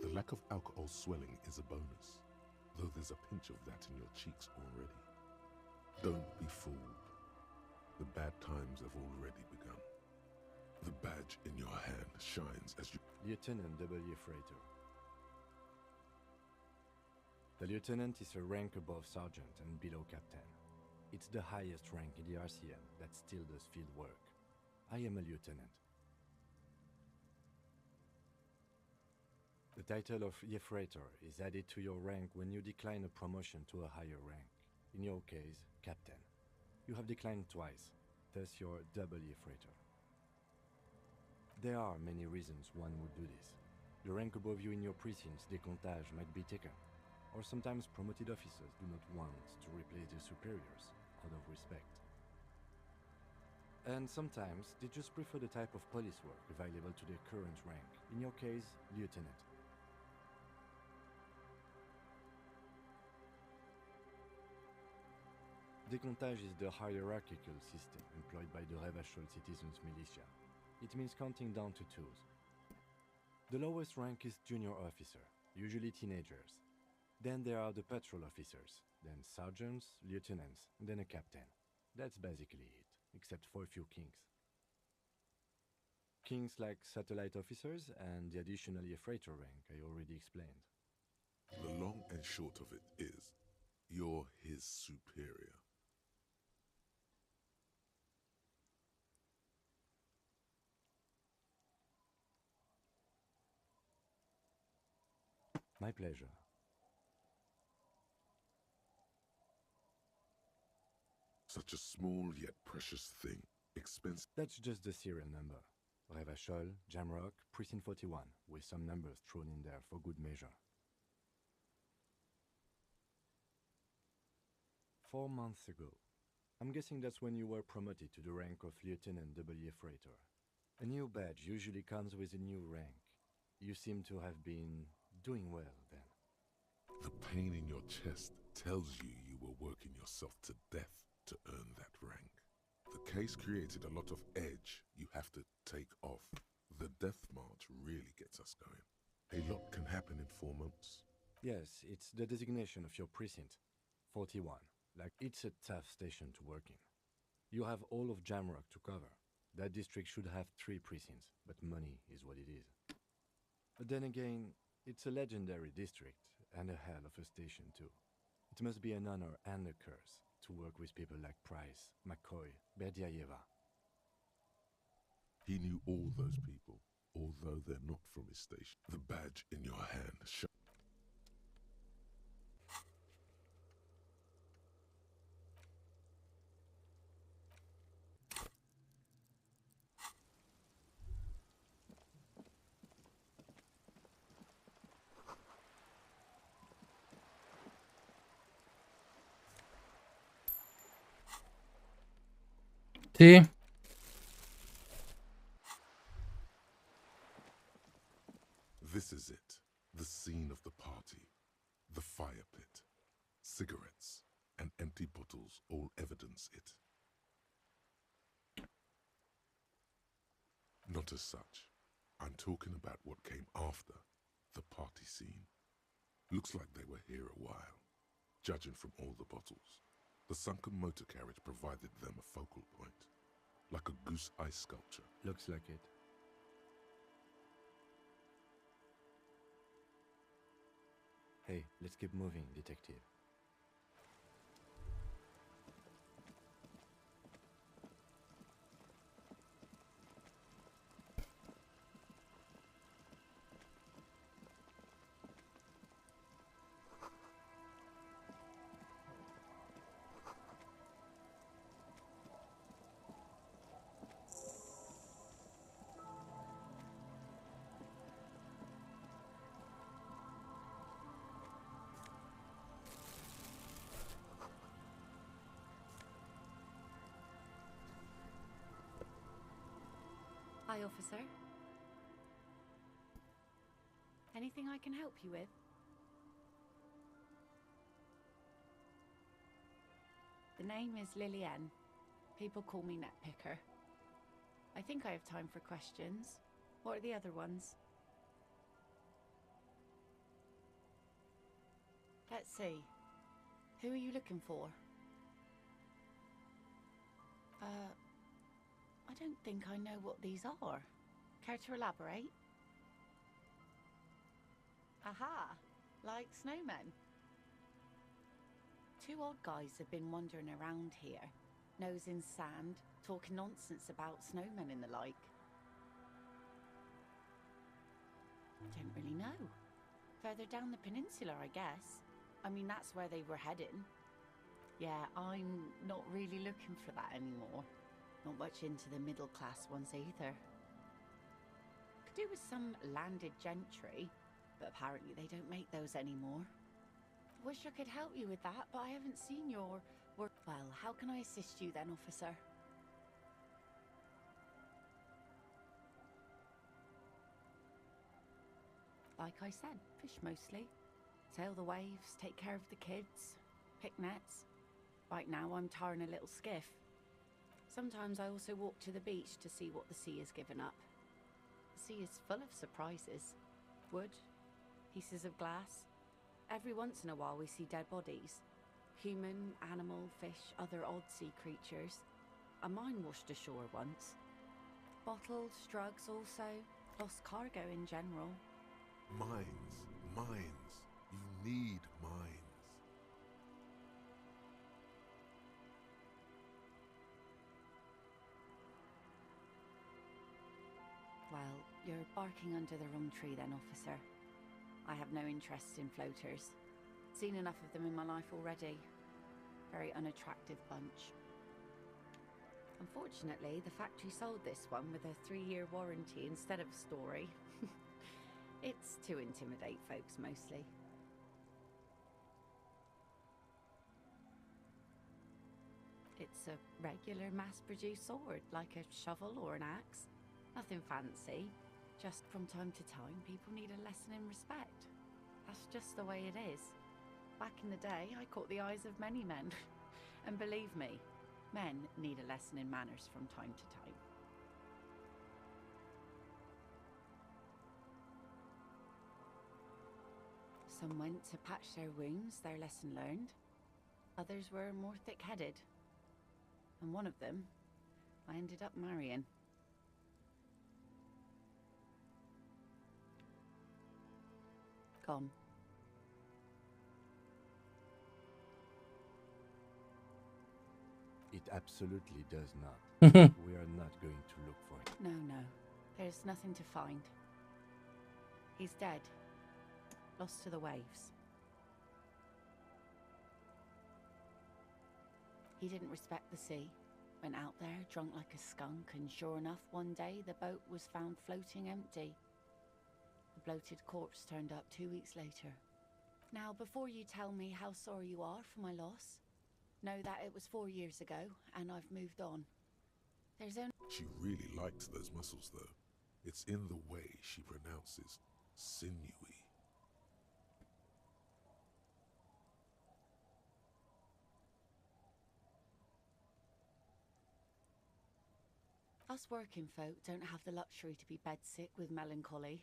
The lack of alcohol swelling is a bonus, though there's a pinch of that in your cheeks already. Don't be fooled. The bad times have already begun. The badge in your hand shines as you... Lieutenant W. Freighter. The lieutenant is a rank above sergeant and below captain. It's the highest rank in the RCM that still does field work. I am a lieutenant. The title of Freighter is added to your rank when you decline a promotion to a higher rank. In your case, captain. You have declined twice, thus you're W. Freighter. There are many reasons one would do this. The rank above you in your precinct's decomptage might be taken, or sometimes promoted officers do not want to replace their superiors out of respect. And sometimes they just prefer the type of police work available to their current rank, in your case, lieutenant. Decomptage is the hierarchical system employed by the Revachol Citizens Militia. It means counting down to 2s. The lowest rank is junior officer, usually teenagers. Then there are the patrol officers, then sergeants, lieutenants, and then a captain. That's basically it, except for a few kings. Kings like satellite officers and the additional freighter rank I already explained. The long and short of it is, you're his superior. My pleasure. Such a small yet precious thing. Expensive. That's just the serial number. Revachol, Jamrock, Precinct 41, with some numbers thrown in there for good measure. 4 months ago. I'm guessing that's when you were promoted to the rank of Lieutenant W. Freighter. A new badge usually comes with a new rank. You seem to have been doing well then. The pain in your chest tells you you were working yourself to death to earn that rank. The case created a lot of edge you have to take off. The death march really gets us going. A lot can happen in 4 months. Yes, it's the designation of your precinct. 41. Like, it's a tough station to work in. You have all of Jamrock to cover. That district should have 3 precincts, but money is what it is. But then again, it's a legendary district, and a hell of a station too. It must be an honor and a curse to work with people like Price, McCoy, Berdiaeva. He knew all those people, although they're not from his station. The badge in your hand shows. Sí. This is it, the scene of the party. The fire pit. Cigarettes and empty bottles all evidence it. Not as such. I'm talking about what came after the party scene. Looks like they were here a while, judging from all the bottles. The sunken motor carriage provided them a focal point, like a goose eye sculpture. Looks like it. Hey, let's keep moving, detective. Hi, officer. Anything I can help you with? The name is Lillian. People call me Netpicker. I think I have time for questions. What are the other ones? Let's see. Who are you looking for? I don't think I know what these are. Care to elaborate? Aha! Like snowmen. Two odd guys have been wandering around here, nose in sand, talking nonsense about snowmen and the like. Don't really know. Further down the peninsula, I guess. I mean, that's where they were heading. Yeah, I'm not really looking for that anymore. Not much into the middle class ones either. Could do with some landed gentry, but apparently they don't make those anymore. Wish I could help you with that, but I haven't seen your work. Well, how can I assist you then, officer? Like I said, fish mostly. Sail the waves, take care of the kids, pick nets. Right now I'm tarring a little skiff. Sometimes I also walk to the beach to see what the sea has given up. The sea is full of surprises. Wood, pieces of glass. Every once in a while we see dead bodies. Human, animal, fish, other odd sea creatures. A mine washed ashore once. Bottles, drugs also. Lost cargo in general. Mines, mines. You need mines. Well, you're barking under the wrong tree then, officer. I have no interest in floaters. Seen enough of them in my life already. Very unattractive bunch. Unfortunately, the factory sold this one with a 3-year warranty instead of a story. It's to intimidate folks mostly. It's a regular mass-produced sword, like a shovel or an axe. Nothing fancy. Just from time to time, people need a lesson in respect. That's just the way it is. Back in the day, I caught the eyes of many men. And believe me, men need a lesson in manners from time to time. Some went to patch their wounds, their lesson learned. Others were more thick-headed. And one of them, I ended up marrying. Gone. It absolutely does not. We are not going to look for it. No, no. There's nothing to find. He's dead. Lost to the waves. He didn't respect the sea. Went out there, drunk like a skunk, and sure enough, one day the boat was found floating empty. The bloated corpse turned up 2 weeks later. Now, before you tell me how sorry you are for my loss, know that it was 4 years ago, and I've moved on. There's only... She really liked those muscles, though. It's in the way she pronounces sinewy. Us working folk don't have the luxury to be bedsick with melancholy.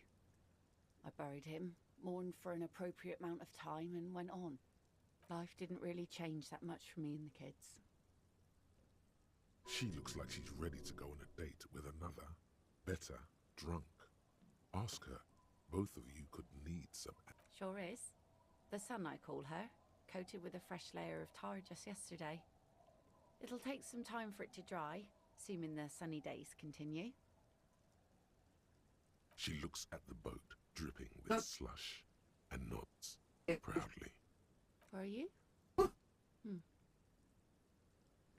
I buried him, mourned for an appropriate amount of time, and went on. Life didn't really change that much for me and the kids. She looks like she's ready to go on a date with another, better, drunk. Ask her. Both of you could need some... Sure is. The sun, I call her, coated with a fresh layer of tar just yesterday. It'll take some time for it to dry, assuming the sunny days continue. She looks at the boat, dripping with slush, and nods proudly. For you?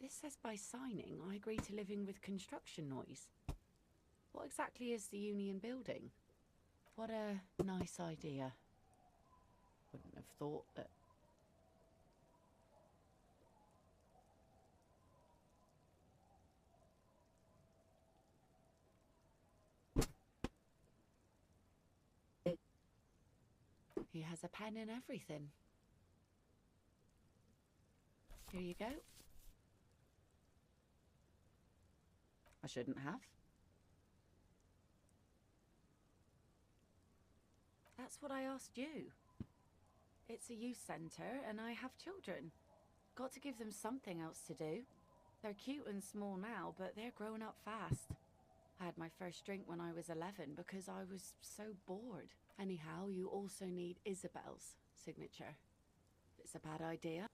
This says by signing, I agree to living with construction noise. What exactly is the Union building? What a nice idea. Wouldn't have thought that... He has a pen and everything. Here you go. I shouldn't have. That's what I asked you. It's a youth centre and I have children. Got to give them something else to do. They're cute and small now, but they're growing up fast. I had my first drink when I was 11 because I was so bored. Anyhow, you also need Isabel's signature. It's a bad idea.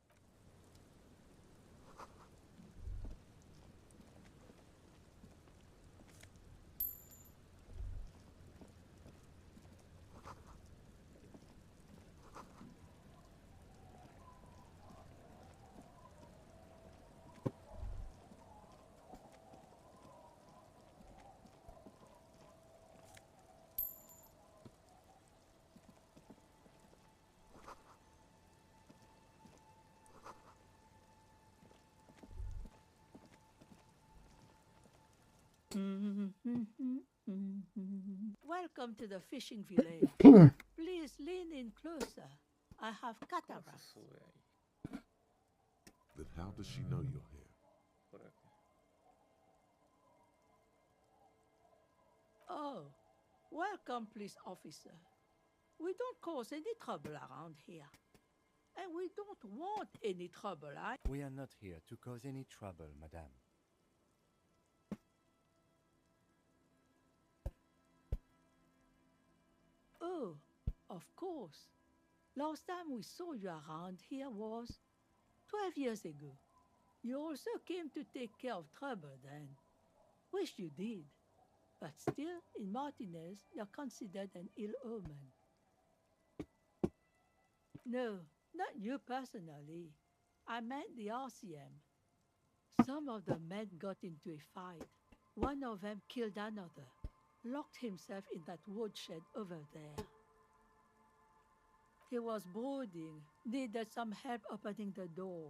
Welcome to the fishing village. Please lean in closer. I have cataracts. Then how does she know you're here? Oh, welcome, police officer. We don't cause any trouble around here. And we don't want any trouble, We are not here to cause any trouble, madame. Oh, of course. Last time we saw you around here was 12 years ago. You also came to take care of trouble then. Wish you did. But still, in Martinez, you're considered an ill omen. No, not you personally. I meant the RCM. Some of the men got into a fight. One of them killed another. Locked himself in that woodshed over there. He was brooding, needed some help opening the door.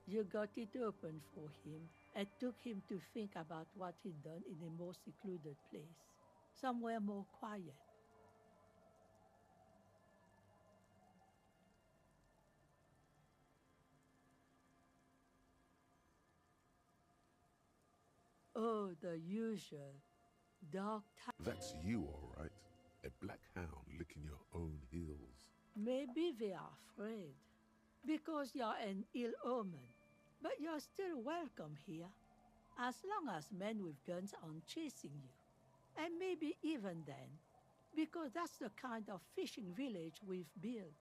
You got it open for him and took him to think about what he'd done in a more secluded place, somewhere more quiet. Oh, the usual. Dark time. That's you, all right. A black hound licking your own heels. Maybe they are afraid. Because you're an ill omen. But you're still welcome here. As long as men with guns aren't chasing you. And maybe even then. Because that's the kind of fishing village we've built.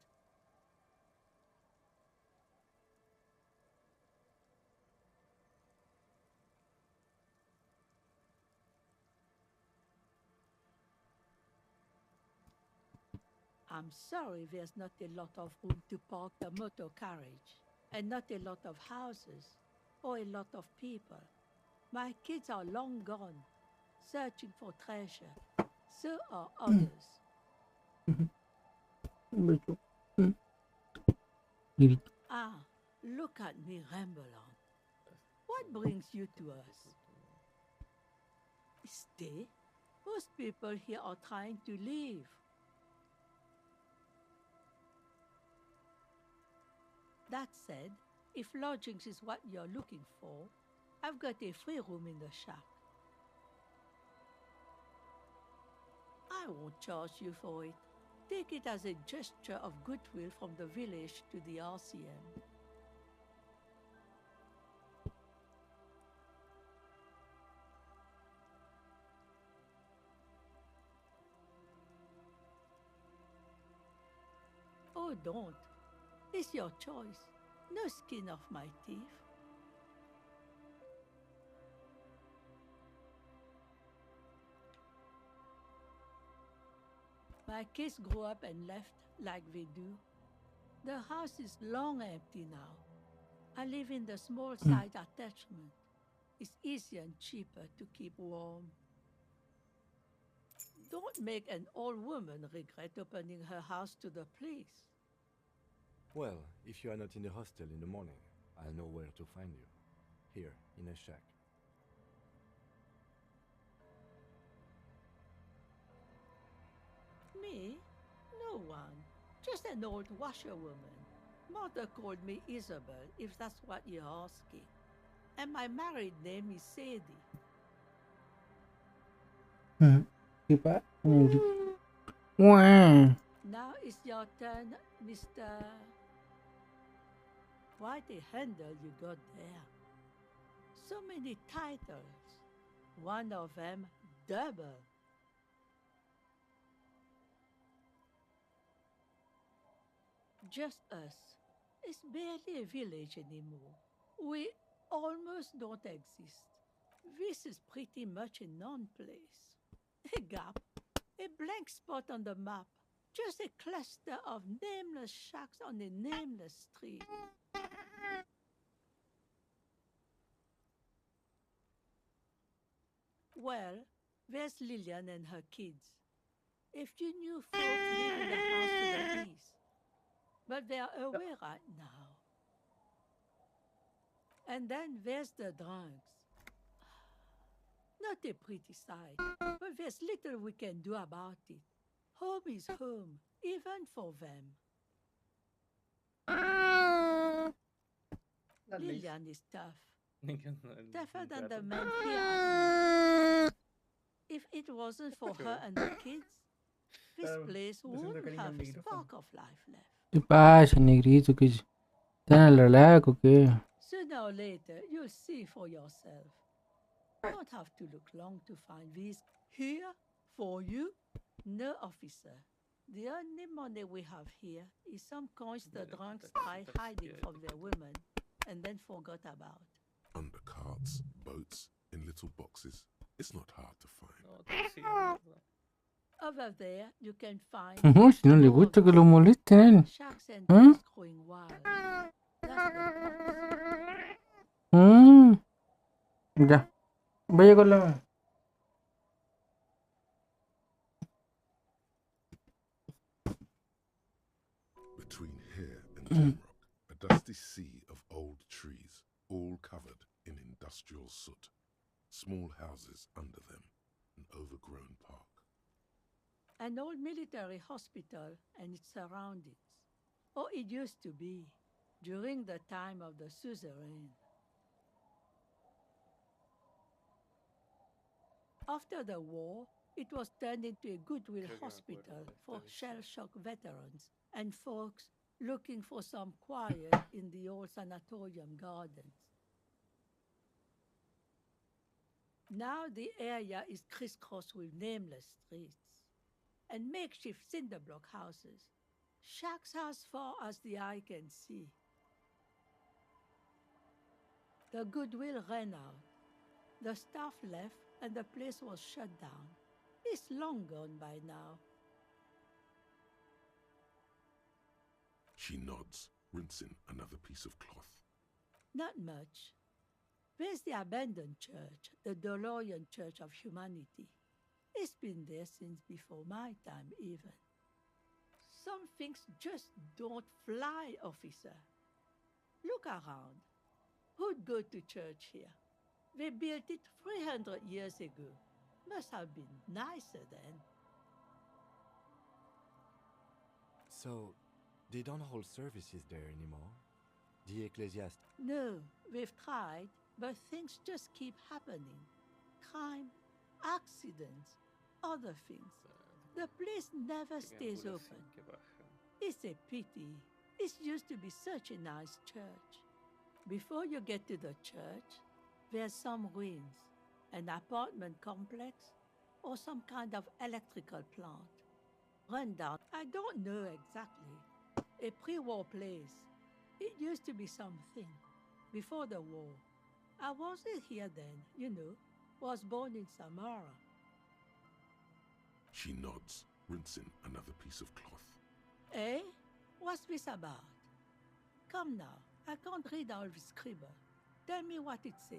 I'm sorry there's not a lot of room to park the motor carriage, and not a lot of houses, or a lot of people. My kids are long gone, searching for treasure. So are others. Ah, look at me ramble on. What brings you to us? Stay? Most people here are trying to leave. That said, if lodgings is what you're looking for, I've got a free room in the shack. I won't charge you for it. Take it as a gesture of goodwill from the village to the RCM. Oh, don't. It's your choice. No skin off my teeth. My kids grew up and left like we do. The house is long empty now. I live in the small side attachment. It's easier and cheaper to keep warm. Don't make an old woman regret opening her house to the police. Well, if you are not in the hostel in the morning, I'll know where to find you. Here, in a shack. Me? No one. Just an old washerwoman. Mother called me Isabel, if that's what you're asking. And my married name is Sadie. Pak. Wah. Now it's your turn, Mr. Quite a handle you got there. So many titles. One of them double. Just us. It's barely a village anymore. We almost don't exist. This is pretty much a non-place. A gap. A blank spot on the map. Just a cluster of nameless shacks on a nameless street. Well, there's Lillian and her kids. A few new folks live in the house to the east. But they're away right now. And then there's the drunks. Not a pretty sight, but there's little we can do about it. Home is home, even for them. Lillian is tough. Tougher than the men here at least. If it wasn't for her and the kids, this place wouldn't have a spark of life left. ¿Qué pasa, negrito? ¿Qué están al relajo? ¿Qué? Sooner or later, you'll see for yourself. You don't have to look long to find these here for you. No, officer. The only money we have here is some coins the drunks tried hiding from their women and then forgot about. Under carts, boats, in little boxes. It's not hard to find. Over there, you can find Si no le gusta que lo molesten a él. shacks and ¿Ah? trees growing wild. That's the box. Ya. Vaya con la mano. Between here and Jamrock, a dusty sea of old trees, all covered in industrial soot. Small houses under them, an overgrown park. An old military hospital and its surroundings. Or it used to be, during the time of the suzerain. After the war, it was turned into a goodwill hospital for shell-shock veterans and folks looking for some quiet in the old sanatorium gardens. Now the area is crisscrossed with nameless streets and makeshift cinder block houses, shacks as far as the eye can see. The goodwill ran out. The staff left and the place was shut down. It's long gone by now. She nods, rinsing another piece of cloth. Not much. There's the abandoned church, the DeLorean Church of Humanity. It's been there since before my time, even. Some things just don't fly, officer. Look around. Who'd go to church here? They built it 300 years ago. Must have been nicer then. So, they don't hold services there anymore? The ecclesiastic? No, we've tried, but things just keep happening. Crime, accidents, other things. The place never stays open. It's a pity. It used to be such a nice church. Before you get to the church, there's some ruins, an apartment complex, or some kind of electrical plant. Run down, I don't know exactly. A pre-war place. It used to be something. Before the war. I wasn't here then, you know. Was born in Samara. She nods, rinsing another piece of cloth. Eh? What's this about? Come now, I can't read all the scribble. Tell me what it says.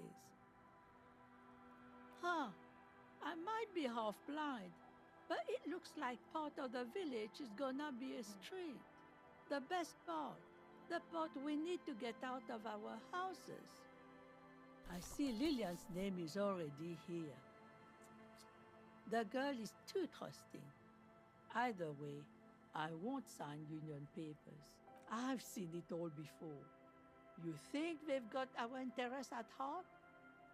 Huh, I might be half blind, but it looks like part of the village is gonna be a street. The best part, the part we need to get out of our houses. I see Lillian's name is already here. The girl is too trusting. Either way, I won't sign union papers. I've seen it all before. You think they've got our interests at heart?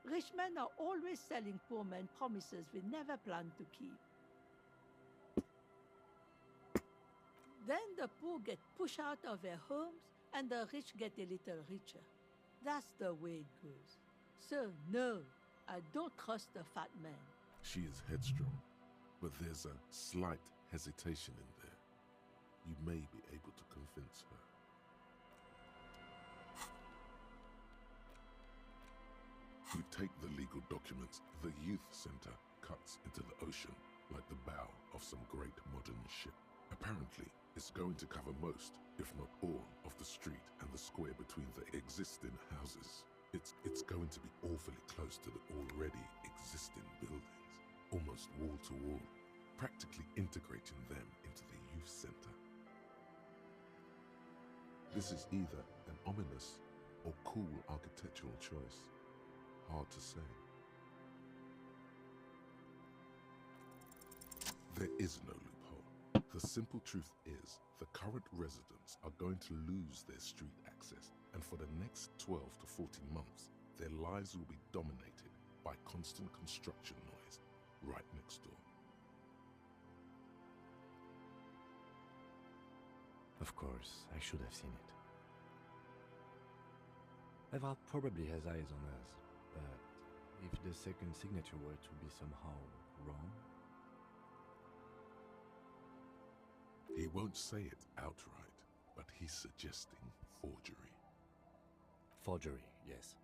Rich men are always selling poor men promises we never planned to keep. Then the poor get pushed out of their homes and the rich get a little richer. That's the way it goes. So no, I don't trust the fat man. She is headstrong, but there's a slight hesitation in there. You may be able to convince her. You take the legal documents. The youth center cuts into the ocean like the bow of some great modern ship. Apparently, it's going to cover most, if not all, of the street and the square between the existing houses. It's going to be awfully close to the already existing buildings, almost wall to wall, practically integrating them into the youth center. This is either an ominous or cool architectural choice. Hard to say. There is no loophole. The simple truth is, the current residents are going to lose their street access, and for the next 12 to 14 months, their lives will be dominated by constant construction noise right next door. Of course, I should have seen it. Eval probably has eyes on us, but if the second signature were to be somehow wrong... He won't say it outright, but he's suggesting forgery. Forgery, yes.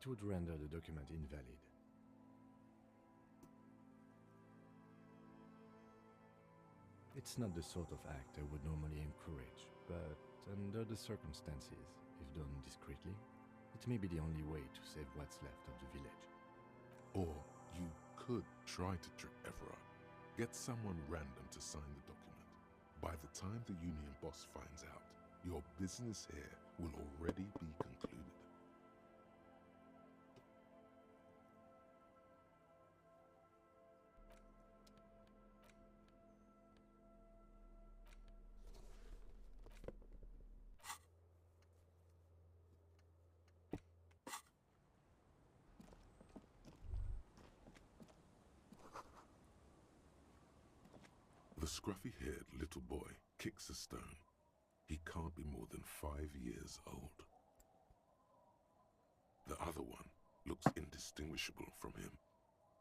It would render the document invalid. It's not the sort of act I would normally encourage, but under the circumstances, if done discreetly, it may be the only way to save what's left of the village. Or you could try to trick Evra. Get someone random to sign the document. By the time the union boss finds out, your business here will already be concluded. The scruffy-haired little boy kicks a stone. He can't be more than 5 years old. The other one looks indistinguishable from him.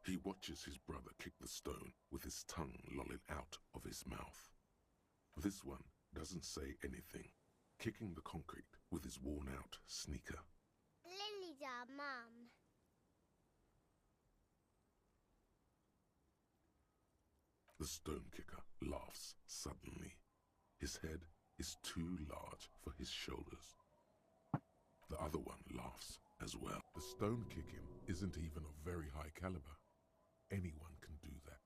He watches his brother kick the stone with his tongue lolling out of his mouth. This one doesn't say anything, kicking the concrete with his worn-out sneaker. Lily's our mum. The stone kicker laughs suddenly. His head is too large for his shoulders. The other one laughs as well. The stone kicking isn't even of very high caliber. Anyone can do that.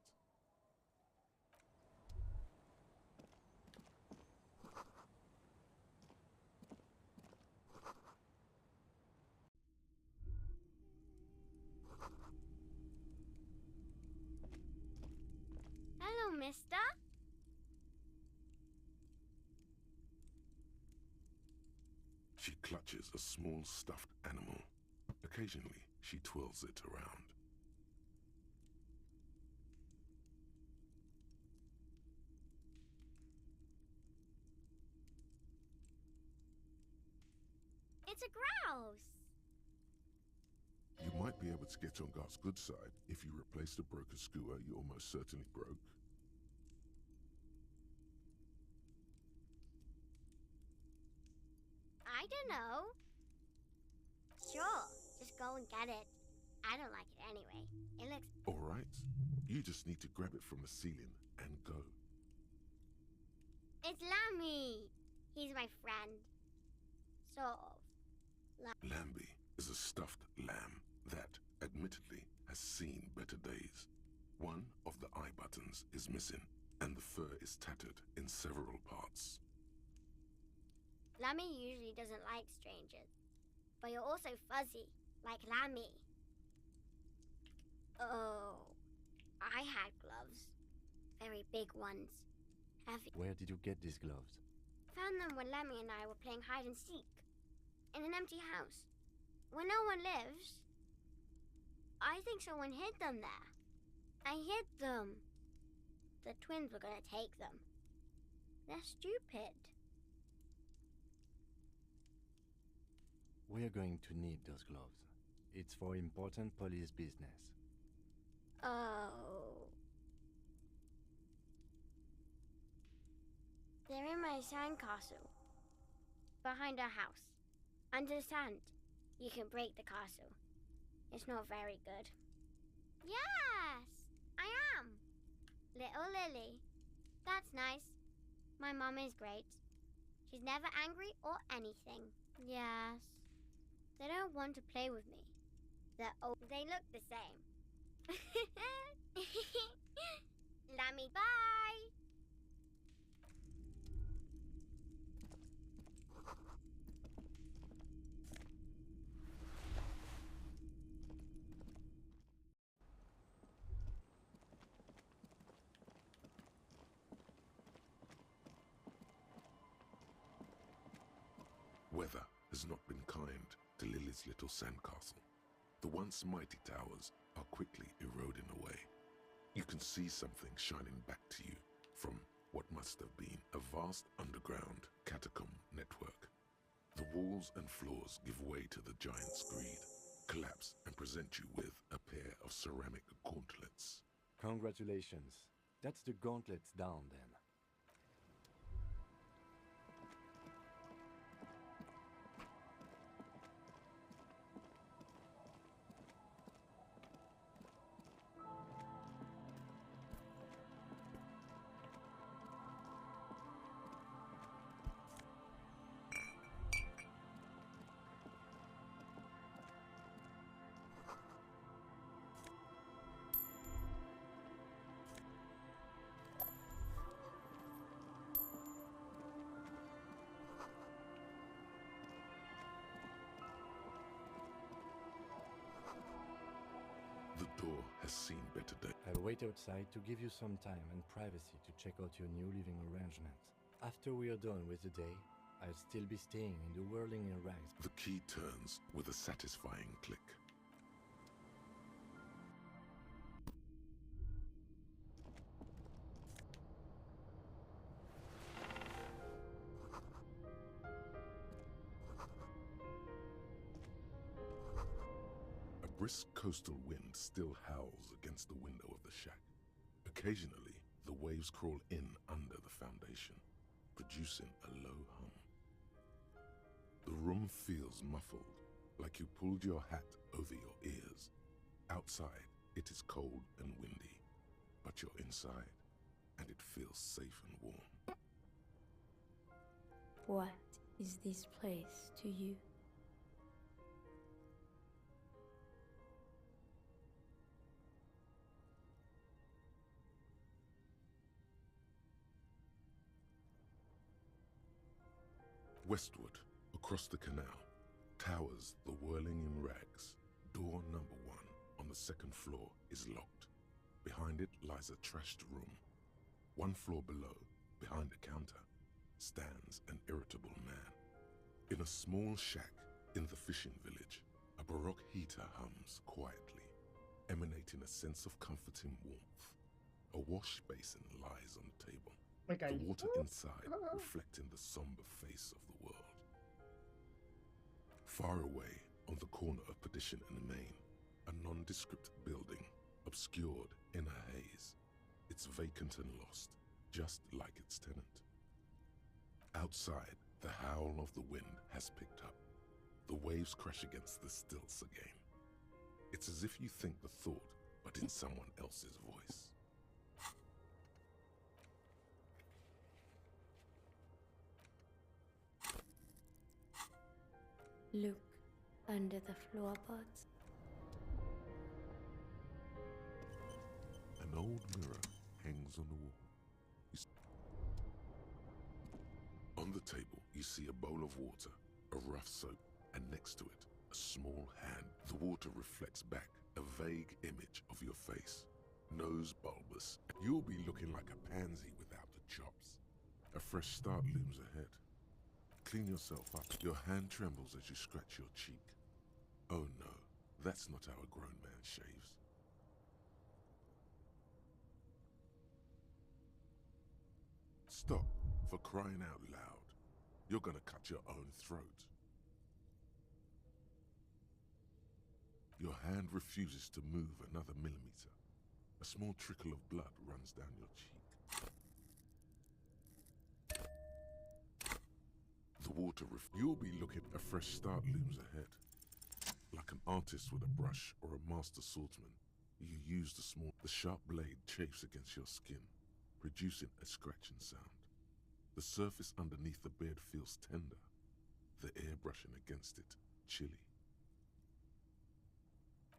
Hello, mister. She clutches a small stuffed animal. Occasionally, she twirls it around. It's a grouse. You might be able to get on Garth's good side if you replace the broken skewer you almost certainly broke. I don't know. Sure, just go and get it. I don't like it anyway. It looks... Alright, you just need to grab it from the ceiling and go. It's Lammy! He's my friend. Sort of. Lambie is a stuffed lamb that, admittedly, has seen better days. One of the eye buttons is missing, and the fur is tattered in several parts. Lammy usually doesn't like strangers, but you're also fuzzy, like Lammy. Oh, I had gloves. Very big ones. Heavy. Where did you get these gloves? Found them when Lammy and I were playing hide and seek. In an empty house. Where no one lives. I think someone hid them there. I hid them. The twins were gonna take them. They're stupid. We're going to need those gloves. It's for important police business. Oh. They're in my sandcastle. Behind our house. Under the sand. You can break the castle. It's not very good. Yes, I am. Little Lily. That's nice. My mom is great. She's never angry or anything. Yes. They don't want to play with me. They look the same. Lammy, bye! Weather has not been kind to Lily's little sandcastle. The once mighty towers are quickly eroding away. You can see something shining back to you from what must have been a vast underground catacomb network. The walls and floors give way to the giant's greed, collapse and present you with a pair of ceramic gauntlets. Congratulations. That's the gauntlets down then. The door has seen better days. I'll wait outside to give you some time and privacy to check out your new living arrangements. After we are done with the day, I'll still be staying in the whirling in rags. The key turns with a satisfying click. A brisk coastal wind still howls against the window of the shack. Occasionally, the waves crawl in under the foundation, producing a low hum. The room feels muffled, like you pulled your hat over your ears. Outside, it is cold and windy, but you're inside, and it feels safe and warm. What is this place to you? Westward, across the canal, towers the whirling in rags. Door number 1 on the second floor is locked. Behind it lies a trashed room. 1 floor below, behind a counter, stands an irritable man. In a small shack in the fishing village, a Baroque heater hums quietly, emanating a sense of comforting warmth. A wash basin lies on the table. The water inside reflecting the somber face of the world. Far away, on the corner of Perdition and Main, a nondescript building, obscured in a haze. It's vacant and lost, just like its tenant. Outside, The howl of the wind has picked up. The waves crash against the stilts again. It's as if you think the thought, but in someone else's voice. Look under the floorboards. An old mirror hangs on the wall. On the table, you see a bowl of water, a rough soap, and next to it, a small hand. The water reflects back a vague image of your face. Nose bulbous. You'll be looking like a pansy without the chops. A fresh start looms ahead. Clean yourself up. Your hand trembles as you scratch your cheek. Oh no, that's not how a grown man shaves. Stop, for crying out loud. You're gonna cut your own throat. Your hand refuses to move another millimeter. A small trickle of blood runs down your cheek. The water you'll be looking. A fresh start looms ahead. Like an artist with a brush or a master swordsman, you use the sharp blade chafes against your skin, producing a scratching sound. The surface underneath the beard feels tender, the air brushing against it chilly.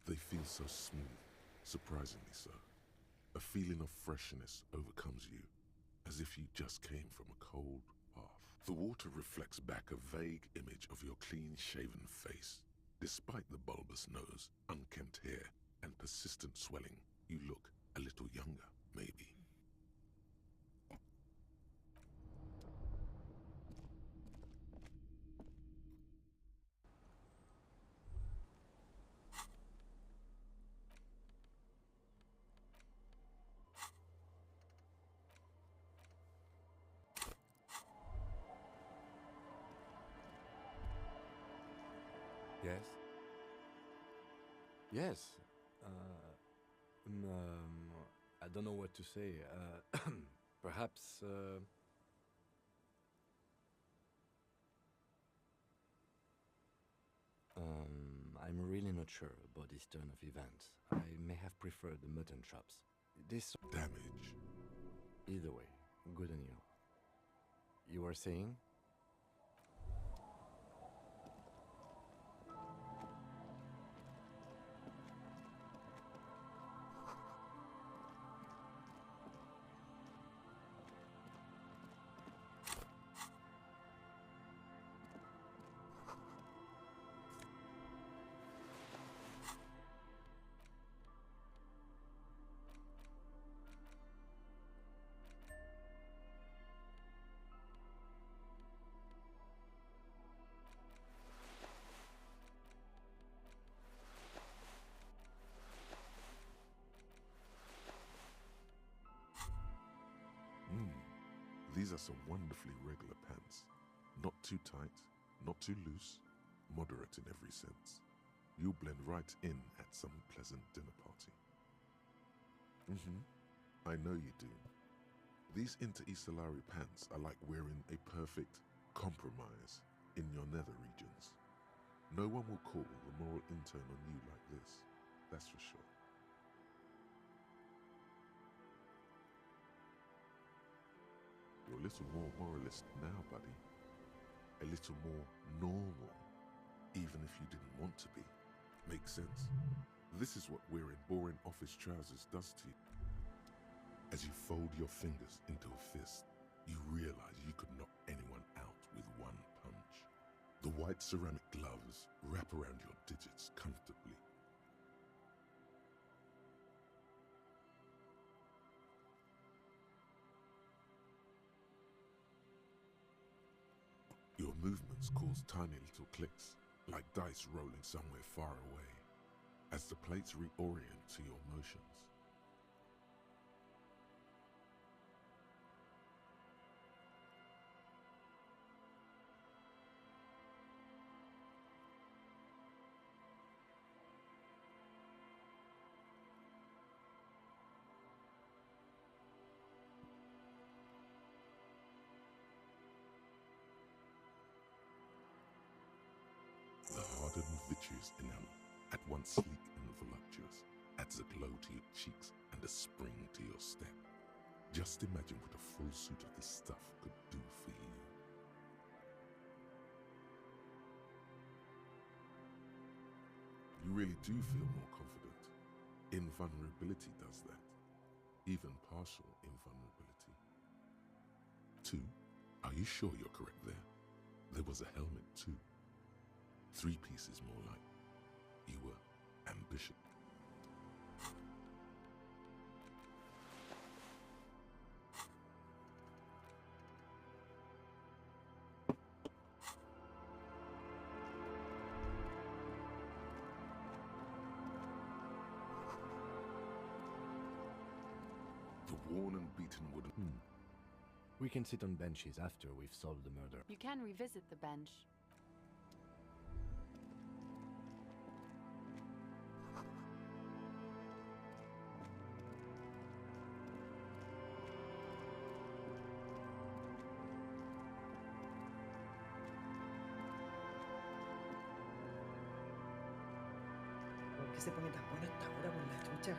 They feel so smooth, surprisingly so. A feeling of freshness overcomes you, as if you just came from a cold bath. The water reflects back a vague image of your clean-shaven face. Despite the bulbous nose, unkempt hair, and persistent swelling, you look a little younger, maybe. Yes? Yes. I don't know what to say. Perhaps... I'm really not sure about this turn of events. I may have preferred the mutton chops. This... Damage. Either way, good on you. You were saying? These are some wonderfully regular pants. Not too tight, not too loose, moderate in every sense. You'll blend right in at some pleasant dinner party. I know you do. These inter-Isolari pants are like wearing a perfect compromise in your nether regions. No one will call the moral intern on you like this, that's for sure. You're a little more moralist now, buddy. A little more normal, even if you didn't want to be. Makes sense. This is what wearing boring office trousers does to you. As you fold your fingers into a fist, you realize you could knock anyone out with one punch. The white ceramic gloves wrap around your digits comfortably. Your movements cause tiny little clicks, like dice rolling somewhere far away, as the plates reorient to your motions. cheeks and a spring to your step. Just imagine what a full suit of this stuff could do for you. You really do feel more confident. Invulnerability does that. Even partial invulnerability. 2. Are you sure you're correct there? There was a helmet too. 3 pieces more like. You were ambitious. The worn and beaten wooden... We can sit on benches after we've solved the murder. You can revisit the bench. ¿Por qué se pone tan buena esta hora por la chucha?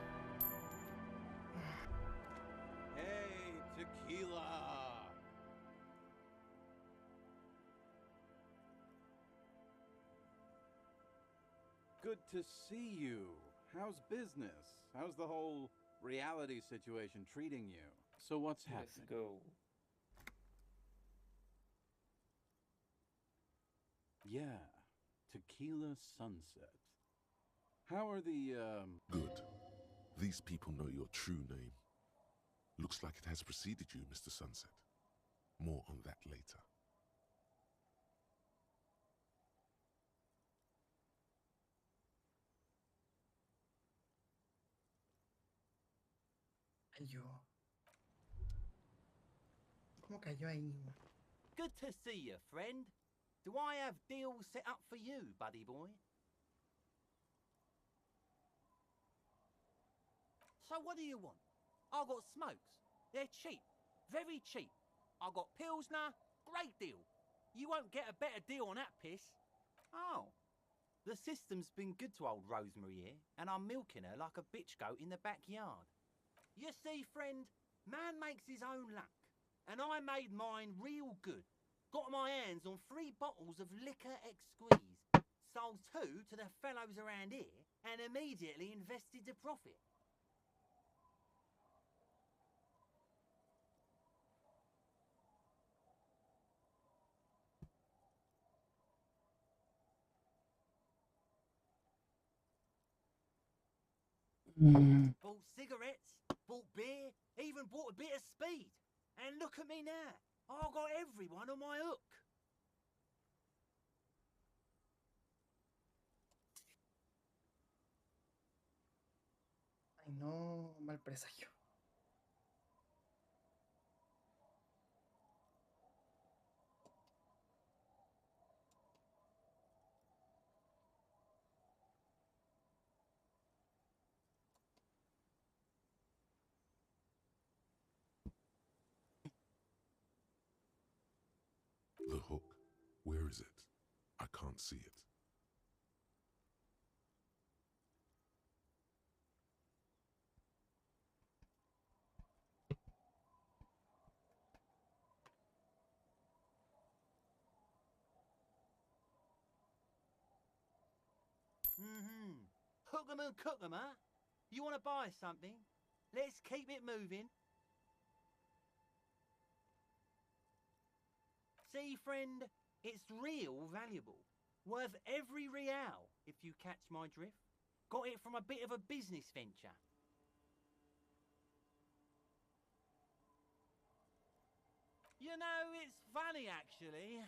Hey, tequila! Good to see you. How's business? How's the whole reality situation treating you? So what's happening? Let's go. Yeah, Tequila Sunset. How are the, Good. These people know your true name. Looks like it has preceded you, Mr. Sunset. More on that later. Cayó. ¿Cómo cayó ahí? Good to see you, friend. Do I have deals set up for you, buddy boy? So what do you want? I got smokes. They're cheap. Very cheap. I got Pilsner. Great deal. You won't get a better deal on that piss. Oh. The system's been good to old Rosemary here, and I'm milking her like a bitch goat in the backyard. You see, friend, man makes his own luck, and I made mine real good. Got my hands on 3 bottles of liquor exquise, sold 2 to the fellows around here, and immediately invested the profit. Bought cigarettes, bought beer, even bought a bit of speed. And look at me now. I've got everyone on my hook. Ay no, mal presagio. The hook. Where is it? I can't see it. Hook 'em and cook 'em, huh? You want to buy something? Let's keep it moving. See, friend, it's real valuable. Worth every real, if you catch my drift. Got it from a bit of a business venture. You know, it's funny, actually.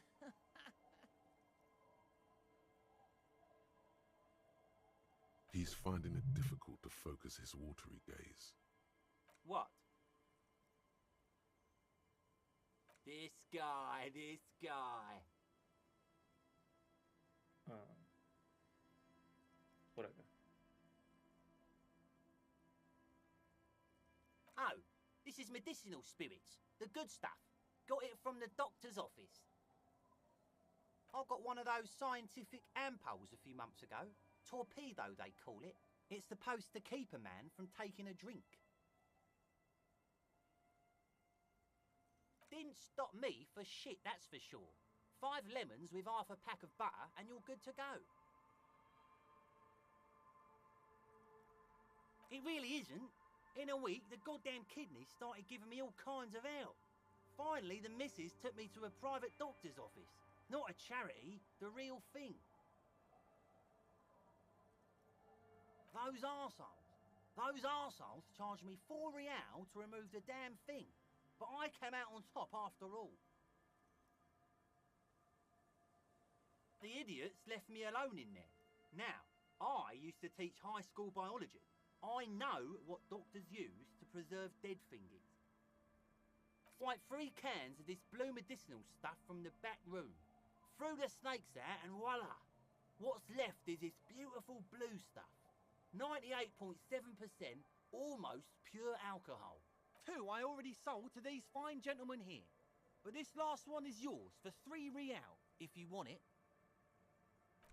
He's finding it difficult to focus his watery gaze. What? This guy. Por acá. Oh, this is medicinal spirits. The good stuff. Got it from the doctor's office. I got one of those scientific ampules a few months ago. Torpedo, they call it. It's supposed to keep a man from taking a drink. Didn't stop me for shit, that's for sure. 5 lemons with half a pack of butter and you're good to go. It really isn't. In a week, the goddamn kidneys started giving me all kinds of help. Finally, the missus took me to a private doctor's office. Not a charity, the real thing. Those arseholes charged me £4 to remove the damn thing. But I came out on top after all. The idiots left me alone in there. Now, I used to teach high school biology. I know what doctors use to preserve dead fingers. It's like 3 cans of this blue medicinal stuff from the back room. Threw the snakes out and voila! What's left is this beautiful blue stuff. 98.7% almost pure alcohol. 2 I already sold to these fine gentlemen here. But this last one is yours for £3 if you want it.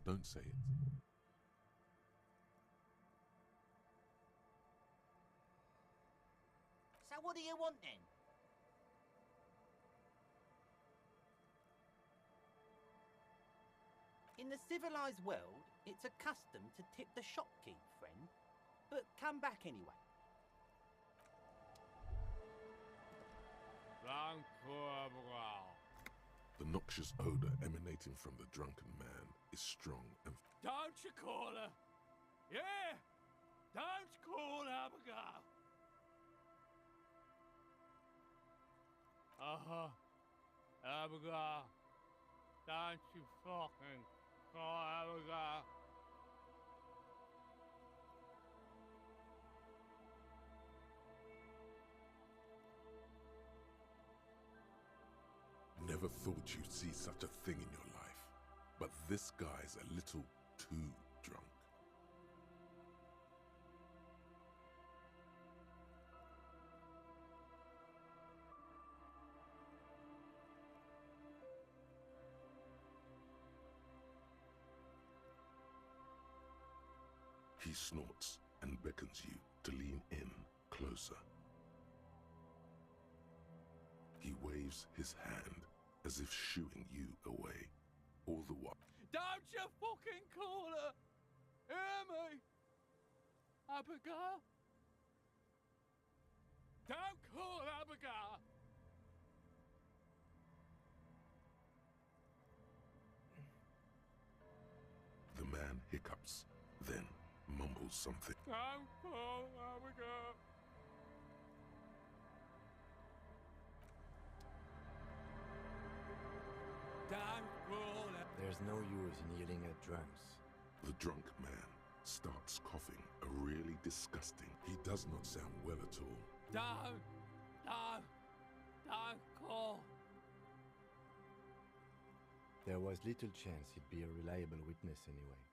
Don't say it. So what do you want then? In the civilized world, it's a custom to tip the shopkeep, friend. But come back anyway. The noxious odor emanating from the drunken man is strong and... Don't you call her? Yeah! Don't call Abigail! Abigail. Don't you fucking call Abigail. Never thought you'd see such a thing in your life. But this guy's a little too drunk. He snorts and beckons you to lean in closer. He waves his hand as if shooing you away, all the while. Don't you fucking call her! Hear me? Abigail? Don't call Abigail! The man hiccups, then mumbles something. Don't call Abigail! There's no use in yelling at drunks. The drunk man starts coughing, really disgusting. He does not sound well at all. Don't call. There was little chance he'd be a reliable witness anyway.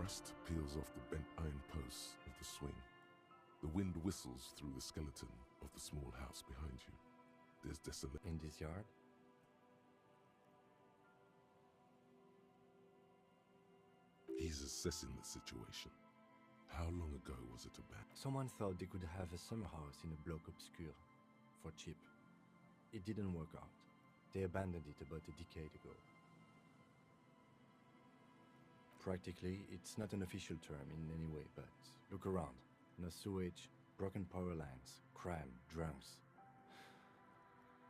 rust peels off the bent iron posts of the swing. The wind whistles through the skeleton of the small house behind you. There's desolation. In this yard? He's assessing the situation. How long ago was it abandoned? Someone thought they could have a summer house in a bloc obscure for cheap. It didn't work out. They abandoned it about a decade ago. Practically, it's not an official term in any way, but look around. No sewage, broken power lines, crime, drunks.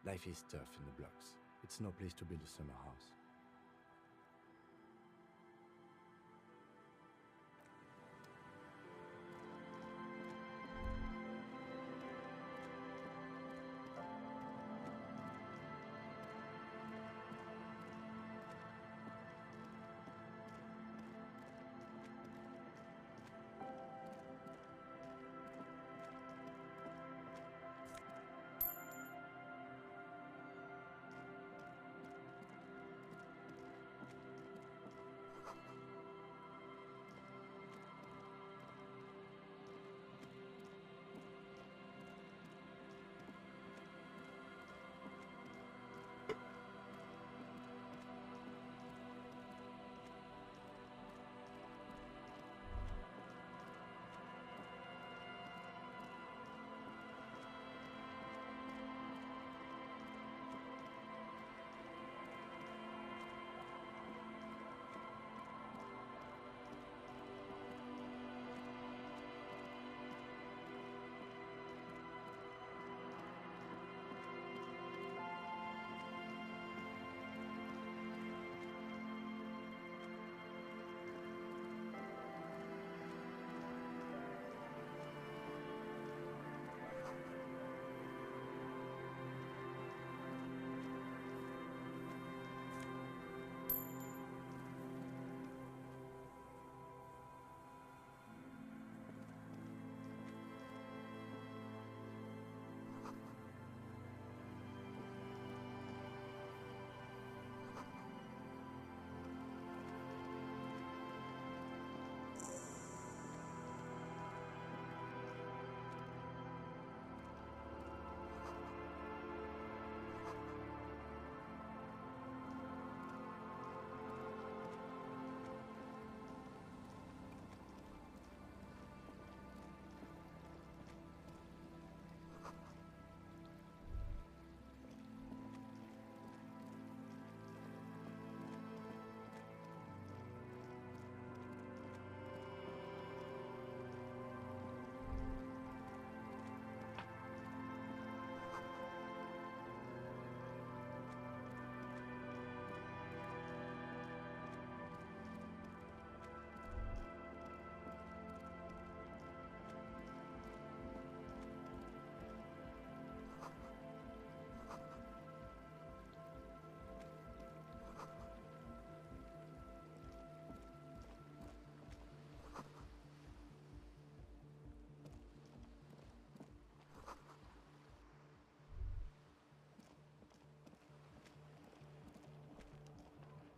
Life is tough in the blocks. It's no place to build a summer house.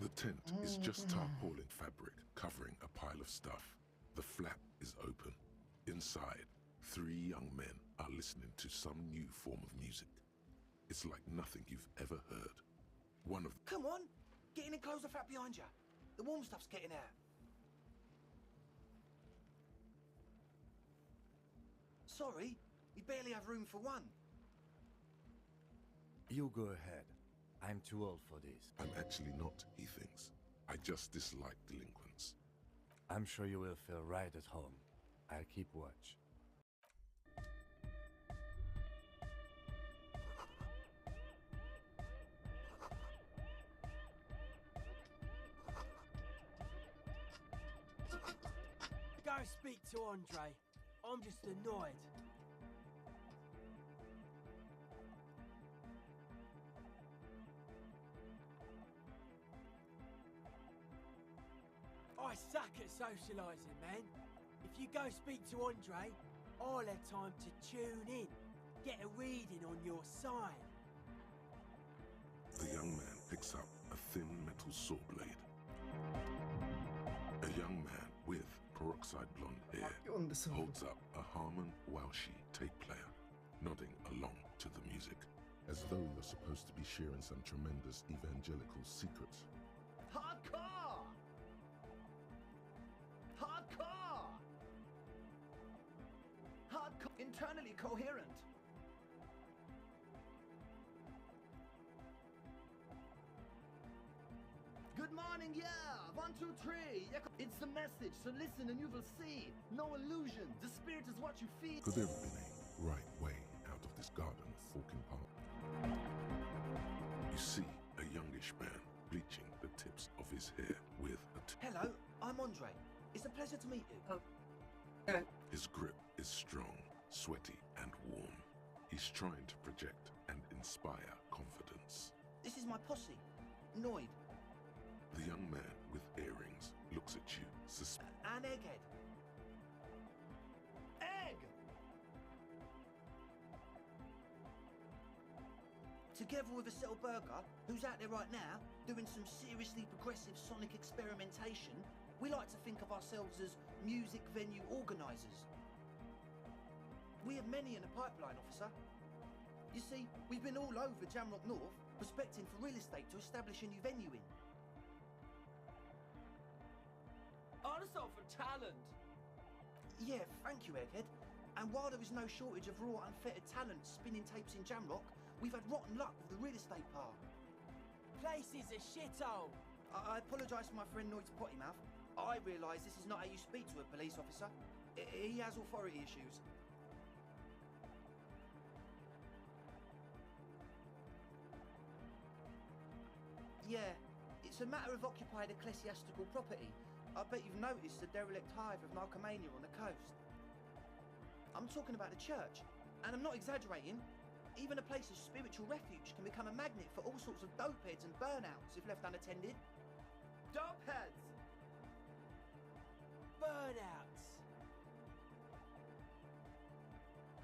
The tent is just tarpaulin fabric covering a pile of stuff. The flap is open. Inside, 3 young men are listening to some new form of music. It's like nothing you've ever heard. One of them... Come on! Get in and close the flap behind you. The warm stuff's getting out. Sorry, we barely have room for one. You go ahead. I'm too old for this. I'm actually not, he thinks. I just dislike delinquents. I'm sure you will feel right at home. I'll keep watch. Go speak to Andre. I'm just annoyed. I suck at socialising, man. If you go speak to Andre, I'll have time to tune in, get a reading on your side. The young man picks up a thin metal saw blade. A young man with peroxide blonde hair, holds up a Harman Walshy tape player, nodding along to the music, as though you're supposed to be sharing some tremendous evangelical secret. Hardcore! Hardcore! Hardcore! Internally coherent! Good morning, yeah! 1, 2, 3! It's the message, so listen and you will see. No illusion, the spirit is what you feel. Could there have been a right way out of this garden of Falcon Park? You see a youngish man bleaching the tips of his hair with a Hello, I'm Andre. It's a pleasure to meet you. His grip is strong, sweaty and warm. He's trying to project and inspire confidence. This is my posse, Noid. The young man with earrings looks at you An egghead. Egg! Together with a Cell Burger, who's out there right now, doing some seriously progressive sonic experimentation, we like to think of ourselves as music venue organisers. We have many in the pipeline, officer. You see, we've been all over Jamrock North, prospecting for real estate to establish a new venue in. Also for talent! Yeah, thank you, Egghead. And while there is no shortage of raw, unfettered talent spinning tapes in Jamrock, we've had rotten luck with the real estate part. Place is a shithole! I apologise for my friend Noid's potty mouth. I realise this is not how you speak to a police officer. He has authority issues. Yeah, it's a matter of occupied ecclesiastical property. I bet you've noticed the derelict hive of Malcolmania on the coast. I'm talking about the church, and I'm not exaggerating. Even a place of spiritual refuge can become a magnet for all sorts of dopeheads and burnouts if left unattended. Dopeheads! Burnouts!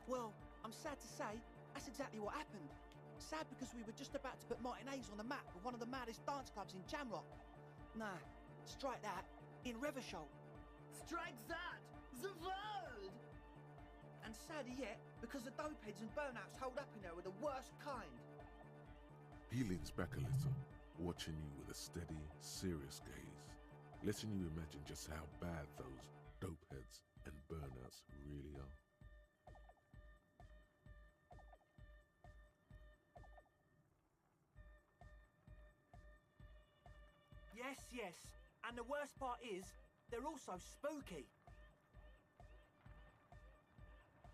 Well, I'm sad to say, that's exactly what happened. Sad because we were just about to put Martinez on the map with one of the maddest dance clubs in Jamrock. Nah, strike that. In Revachol. Strike that! The word! And sadder yet, because the dopeheads and burnouts holed up in there are the worst kind. He leans back a little, watching you with a steady, serious gaze, letting you imagine just how bad those dopeheads and burnouts really are. Yes, yes. And the worst part is, they're also spooky.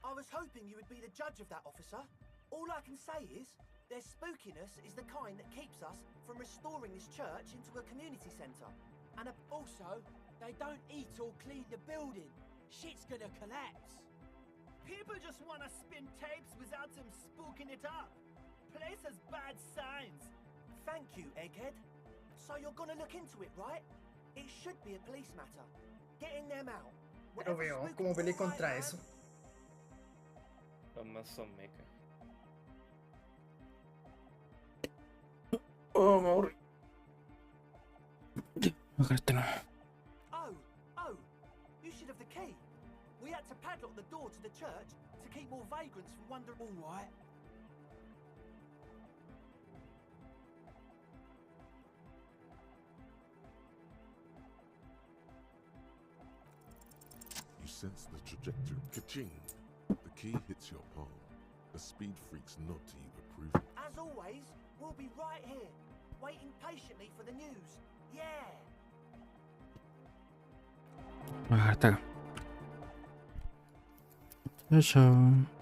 I was hoping you would be the judge of that, officer. All I can say is, their spookiness is the kind that keeps us from restoring this church into a community centre. And also, they don't eat or clean the building. Shit's gonna collapse. People just want to spin tapes without them spooking it up. Place has bad signs. Thank you, Egghead. So you're gonna look into it, right? It should be a police matter. Getting them out. Pero veo cómo peleé contra eso. Los más son mecha. Oh, me aburrí. Mejor este no. Oh, you should have the key. We had to padlock the door to the church to keep more vagrants from wandering. All right. You sense the trajectory. Ka-ching! The key hits your palm. The speed freaks nod to you approval. As always, we'll be right here, waiting patiently for the news. Yeah! Bajar hasta acá. Chao, chao.